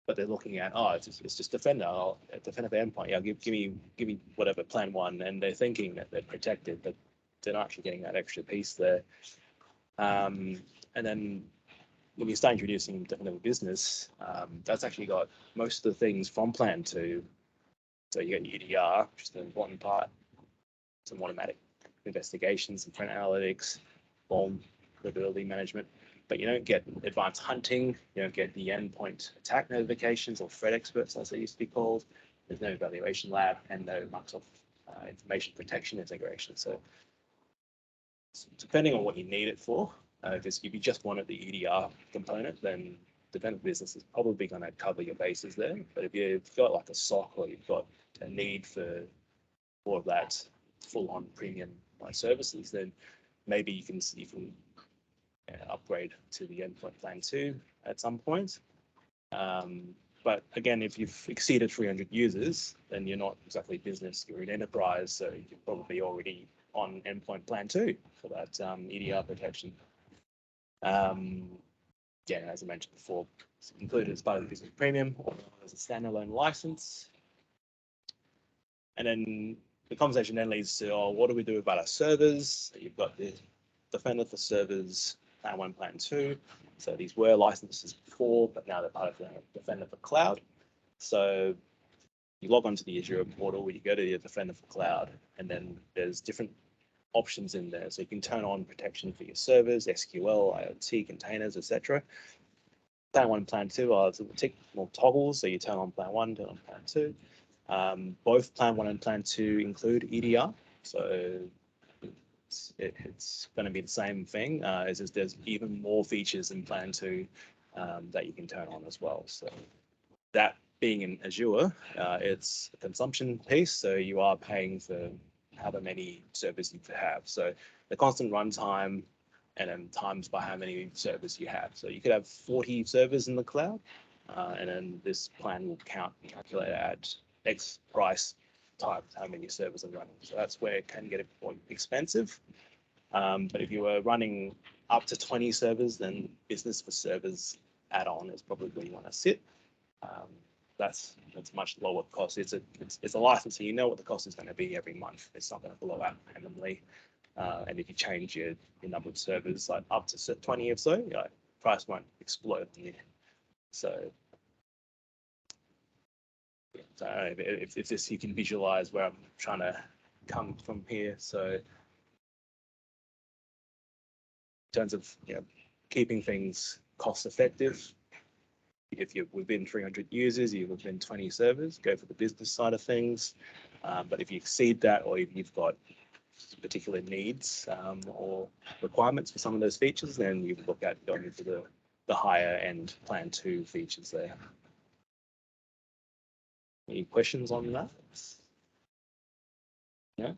but they're looking at, it's just Defender, Defender for Endpoint. Yeah, give me whatever plan 1, and they're thinking that they're protected, but they're not actually getting that extra piece there. And then when you start introducing Defender for Business, that's actually got most of the things from plan 2. So you get EDR, which is the important part, some automatic investigations, some threat analytics, vulnerability management. But you don't get advanced hunting, you don't get the endpoint attack notifications or threat experts, as they used to be called. There's no evaluation lab and no Microsoft information protection integration. So depending on what you need it for, if you just wanted the EDR component, then Defender Business is probably going to cover your bases there. But if you've got like a SOC, or you've got a need for more of that full-on premium services, then maybe you can upgrade to the endpoint plan 2 at some point. But again, if you've exceeded 300 users, then you're not exactly business, you're an enterprise, so you're probably already on endpoint plan 2 for that EDR protection. Yeah, as I mentioned before, it's included as part of the business premium or as a standalone license. And then the conversation then leads to, what do we do about our servers? So you've got the Defender for servers, plan 1, plan 2. So these were licenses before, but now they're part of the Defender for Cloud. So you log onto the Azure portal, you go to the Defender for Cloud, and then there's different options in there. So you can turn on protection for your servers, SQL, IoT, containers, etc. Plan 1, plan 2 are tick more toggles. So you turn on plan 1, turn on plan 2. Both plan 1 and plan 2 include EDR. So it's going to be the same thing. Is just there's even more features in Plan 2 that you can turn on as well. So that being in Azure, it's a consumption piece, so you are paying for however many servers you have. So the constant runtime and then times by how many servers you have. So you could have 40 servers in the cloud, and then this plan will calculate at X price times how many servers are running. So that's where it can get more expensive. But if you were running up to 20 servers, then business for servers add-on is probably where you want to sit. That's much lower cost. It's a license, so you know what the cost is going to be every month. It's not going to blow out randomly. And if you change your number of servers like up to 20 or so, price won't explode. So, so I don't know if this you can visualize where I'm trying to come from here. So in terms of keeping things cost effective, if you're within 300 users, you're within 20 servers, go for the business side of things. But if you exceed that, or if you've got particular needs or requirements for some of those features, then you look at going for the higher end Plan 2 features there. Any questions on that? Yeah.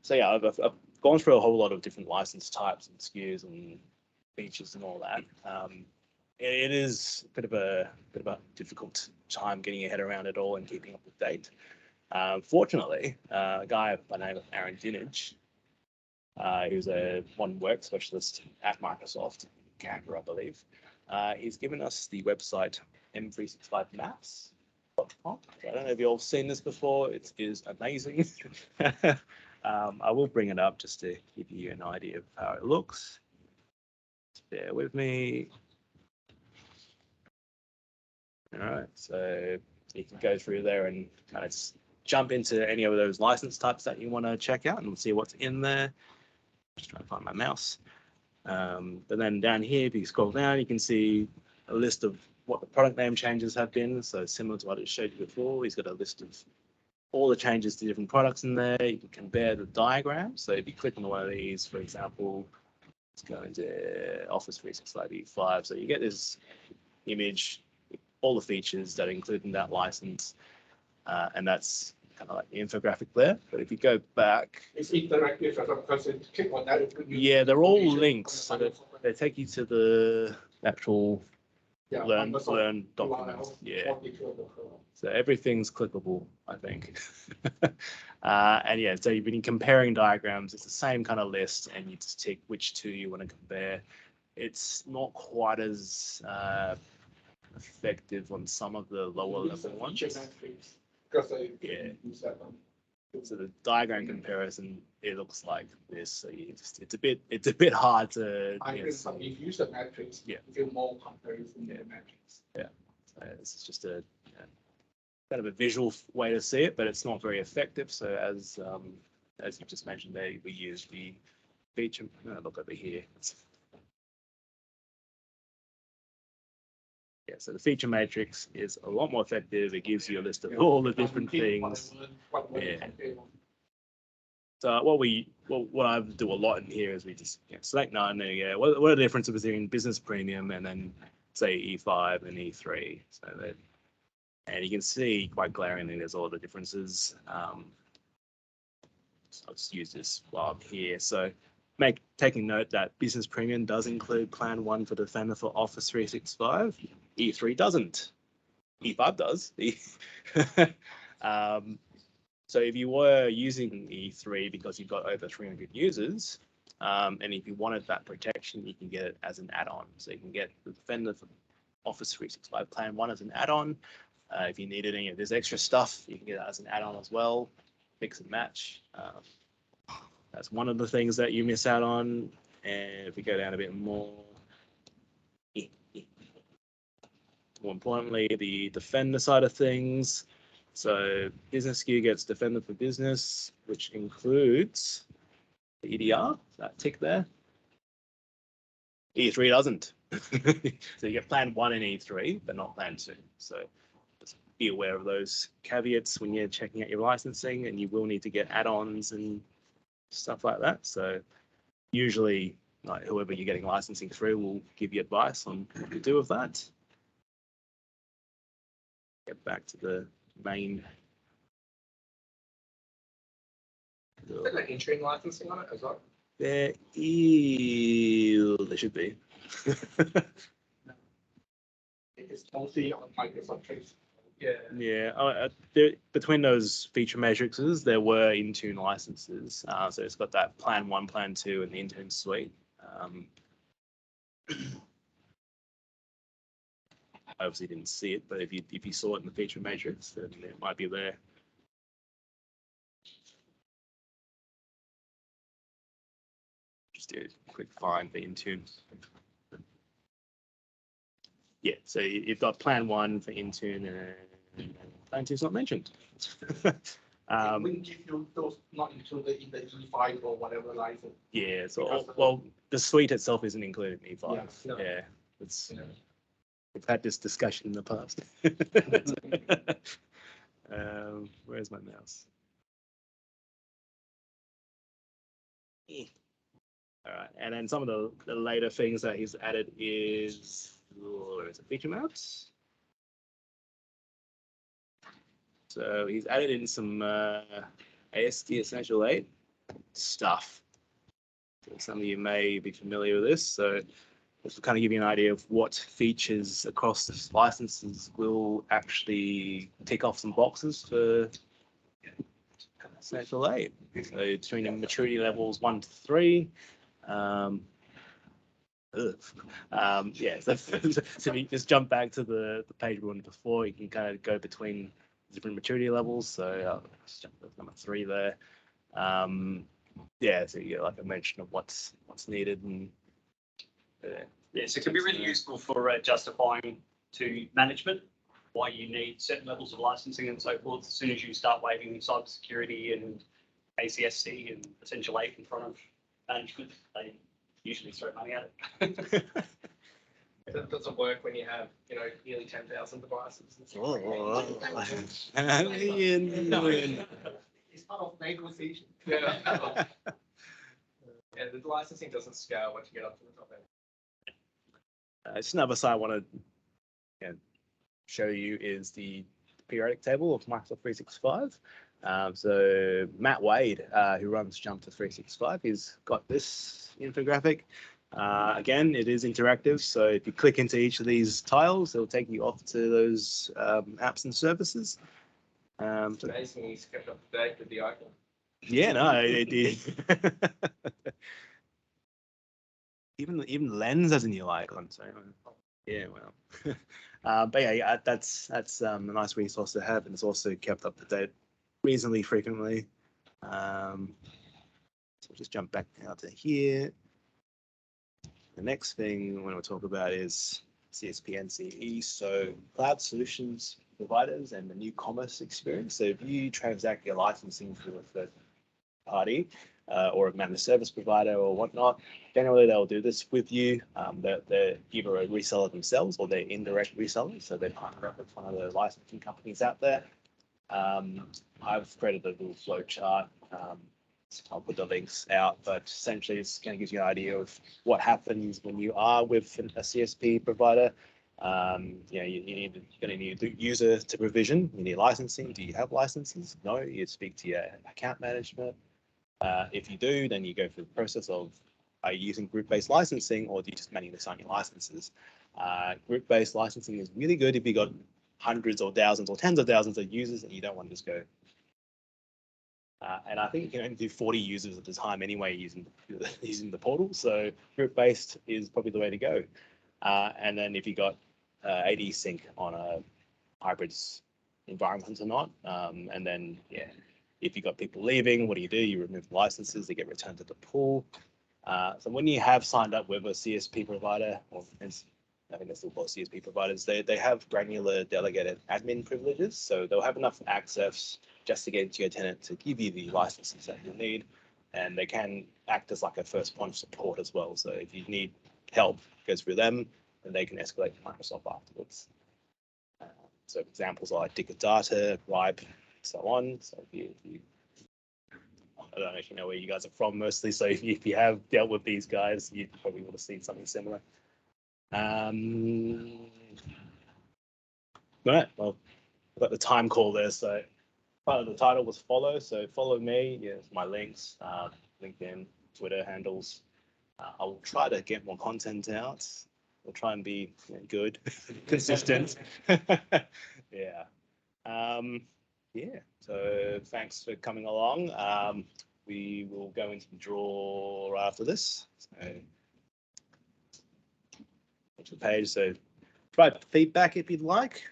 So yeah, I've gone through a whole lot of different license types and SKUs and features and all that. It is a bit of a difficult time getting your head around it all and keeping up with date. Fortunately, a guy by the name of Aaron Dinage, who's a modern work specialist at Microsoft, Canberra, I believe, he's given us the website m365maps.com. So I don't know if you've all seen this before. It is amazing. I will bring it up just to give you an idea of how it looks. Just bear with me. All right, so you can go through there and kind of jump into any of those license types that you want to check out and see what's in there. Just trying to find my mouse. But then down here, if you scroll down, you can see a list of what the product name changes have been. So similar to what it showed you before, he's got a list of all the changes to different products in there. You can compare the diagrams. So if you click on one of these, for example, let's go into Office 365 E5. So you get this image, all the features that are included in that license, and that's kind of like the infographic there. But if you go back, It's interactive because it click on that. yeah, they're all links, so they take you to the actual learn document. Yeah, so everything's clickable, I think. And yeah, so when you're comparing diagrams, it's the same kind of list, and you just tick which two you want to compare. It's not quite as effective on some of the lower level ones. Yeah. So the diagram comparison, it looks like this. So it's a bit hard to. If you use the matrix, yeah, you feel more comparison in the matrix. Yeah, so this is just a kind of a visual way to see it, but it's not very effective. So as you just mentioned there, we use the feature. Look over here. Yeah, so the feature matrix is a lot more effective. It gives you a list of all the different things. Yeah. So what I do a lot in here is we just select none. What are the differences between business premium and then say E5 and E3? So that, and you can see quite glaringly there's all the differences. So I'll just use this while I'm here. So taking note that business premium does include plan 1 for Defender for Office 365. E3 doesn't. E5 does. So if you were using E3 because you've got over 300 users, and if you wanted that protection, you can get it as an add-on. So you can get the Defender for Office 365 plan 1 as an add-on. If you needed any of this extra stuff, you can get it as an add-on as well. Mix and match. That's one of the things that you miss out on. And if we go down a bit more importantly, the Defender side of things. So business SKU gets Defender for Business, which includes the EDR, that tick there. E3 doesn't. So you get plan 1 in E3, but not plan 2. So just be aware of those caveats when you're checking out your licensing, and you will need to get add-ons and stuff like that. So usually, like whoever you're getting licensing through will give you advice on what to do with that. Get back to the main. Is there an entry licensing on it as well? There should be. It's mostly on Microsoft Trace. Yeah. Yeah, between those feature matrices, there were Intune licenses. So it's got that Plan 1, Plan 2, and the Intune suite. I obviously didn't see it, but if you saw it in the feature matrix, then it might be there. Just do a quick find for Intune. Yeah, so you've got Plan 1 for Intune, and Plan 2 is not mentioned. It wouldn't give you those not included in the E5 or whatever license. Yeah, so Because- well, the suite itself isn't included in E5. Yeah, no. Yeah, it's Yeah. we've had this discussion in the past. Where's my mouse? All right, and then some of the later things that he's added is where's the feature maps? So he's added in some ASD Essential 8 stuff. So some of you may be familiar with this. So just to kind of give you an idea of what features across the licenses will actually tick off some boxes for Essential 8. So between the maturity levels 1 to 3. Yeah, so if you just jump back to the page we were on before, you can kind of go between different maturity levels. So let's jump to number 3 there. Yeah, so you get like a mention of what's needed and Yeah, so it can be really useful for justifying to management why you need certain levels of licensing and so forth. As soon as you start waving cybersecurity and ACSC and Essential 8 in front of management, they usually throw money at it. That doesn't work when you have, nearly 10,000 devices. It's part of negotiation. Yeah. Yeah, the licensing doesn't scale once you get up to the top end. just another site I want to show you is the periodic table of Microsoft 365. So Matt Wade, who runs Jump to 365, he's got this infographic. Again, it is interactive, so if you click into each of these tiles, it'll take you off to those apps and services. It's amazing he's kept up to date with the icon. Yeah, no, it is. even Lens has a new icon, so yeah, well. But yeah, that's a nice resource to have, and it's also kept up to date reasonably frequently. So we'll just jump back out to here. The next thing we want to talk about is CSP NCE, so cloud solutions providers and the new commerce experience. So if you transact your licensing through a third party or a managed service provider or whatnot, generally they'll do this with you. They're either a reseller themselves or they're indirect resellers. So they partner up with one of the licensing companies out there. I've created a little flow chart. I'll put the links out, but essentially it's going to give you an idea of what happens when you are with a CSP provider. You're going to need the user to provision. You need licensing. Do you have licenses? No, you speak to your account management. If you do, then you go through the process of are you using group-based licensing or do you just manually assign your licenses? Group-based licensing is really good if you got hundreds or thousands or tens of thousands of users and you don't want to just go. And I think you can only do 40 users at a time anyway using the portal. So group-based is probably the way to go. And then if you got AD sync on a hybrid environment or not, and then if you got people leaving, what do? You remove the licenses, they get returned to the pool. So when you have signed up with a CSP provider, or I think they're still called CSP providers, they have granular delegated admin privileges. So they'll have enough access just to get into your tenant to give you the licenses that you need. And they can act as like a first point of support as well. So if you need help, it goes through them and they can escalate to Microsoft afterwards. So examples are like Ticket Data, Ripe, so on. So if you I don't actually know where you guys are from mostly, so if you have dealt with these guys, you probably would have seen something similar. Right, well, I've got the time call there, so part of the title was follow, so follow me. Yes, my links, LinkedIn, Twitter handles. I'll try to get more content out. We'll try and be good, consistent. Yeah. Yeah. So thanks for coming along. We will go into the draw right after this. So, the page. So provide feedback if you'd like.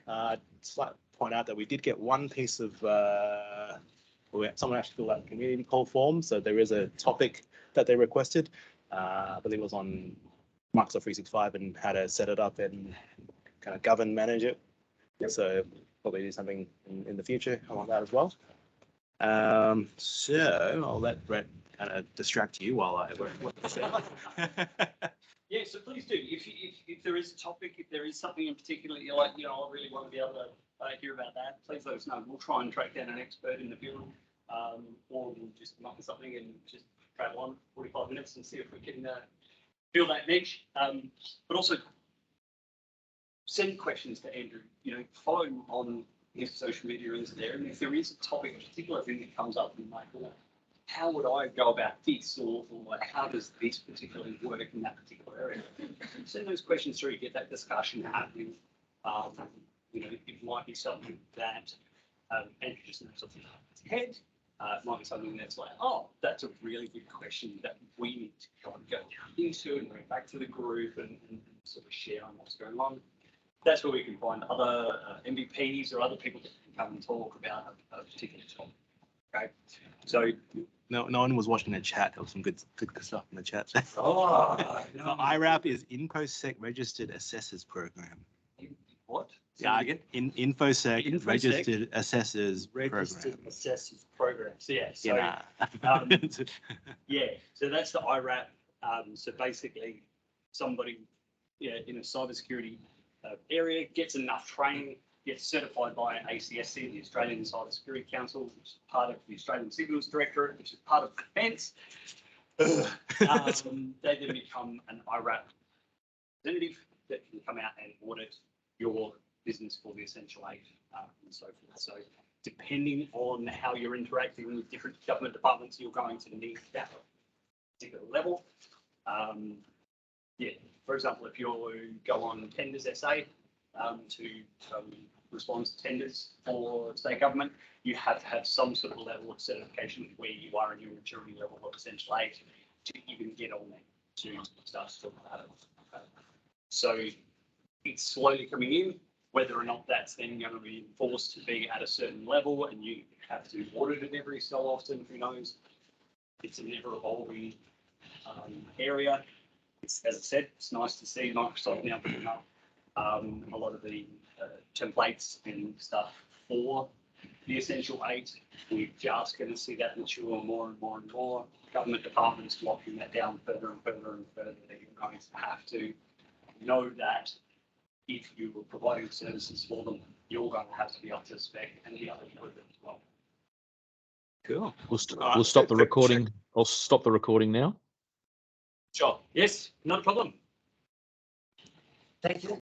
Just like to point out that we did get one piece of someone actually filled out a community call form. So there is a topic that they requested. I believe it was on Microsoft 365 and how to set it up and kind of govern, manage it. So probably do something in the future on that as well. So I'll let Brett kind of distract you while I work. Yeah, so please do. If there is a topic, if there is something in particular you're like, I really want to be able to hear about that, please let us know. We'll try and track down an expert in the field, or we'll just come up with something and just travel on 45 minutes and see if we can fill that niche. But also send questions to Andrew. Follow him on his social media is there, and if there is a topic, a particular thing that comes up, and like, well, how would I go about this, or how does this particularly work in that particular area? Send those questions through, get that discussion happening. It might be something that Andrew just knows off his head. It might be something that's like, oh, that's a really good question that we need to go down into and bring back to the group and sort of share on what's going on. That's where we can find other MVPs or other people that can come and talk about a particular topic. Okay, so No one was watching the chat. There was some good stuff in the chat. no. IRAP is InfoSec Registered Assessors Program. What? Yeah, again. InfoSec, InfoSec Registered Assessors Registered Program. Assessors Program. So yeah, so Yeah. yeah, so that's the IRAP. So basically, somebody in a cybersecurity area gets enough training, gets certified by ACSC, the Australian Cybersecurity Council, which is part of the Australian Signals Directorate, which is part of Defence. They then become an IRAP representative that can come out and audit your business for the essential aid and so forth. So depending on how you're interacting with different government departments, you're going to need that particular level. For example, if you go on Tenders SA to respond to tenders for state government, you have to have some sort of level of certification where you are in your maturity level of essential aid to even get on there to start to talk about it. So it's slowly coming in. Whether or not that's then going to be enforced to be at a certain level and you have to audit it every so often, who knows? It's an ever-evolving area. As I said, it's nice to see Microsoft now putting up a lot of the templates and stuff for the essential aid. We're just going to see that mature more and more and more. Government departments locking that down further and further and further. That you're going to have to know that if you were providing services for them, you're going to have to be up to spec and be able to do it as well. Cool. We'll stop the recording. I'll stop the recording now. Sure. Yes, not a problem. Thank you.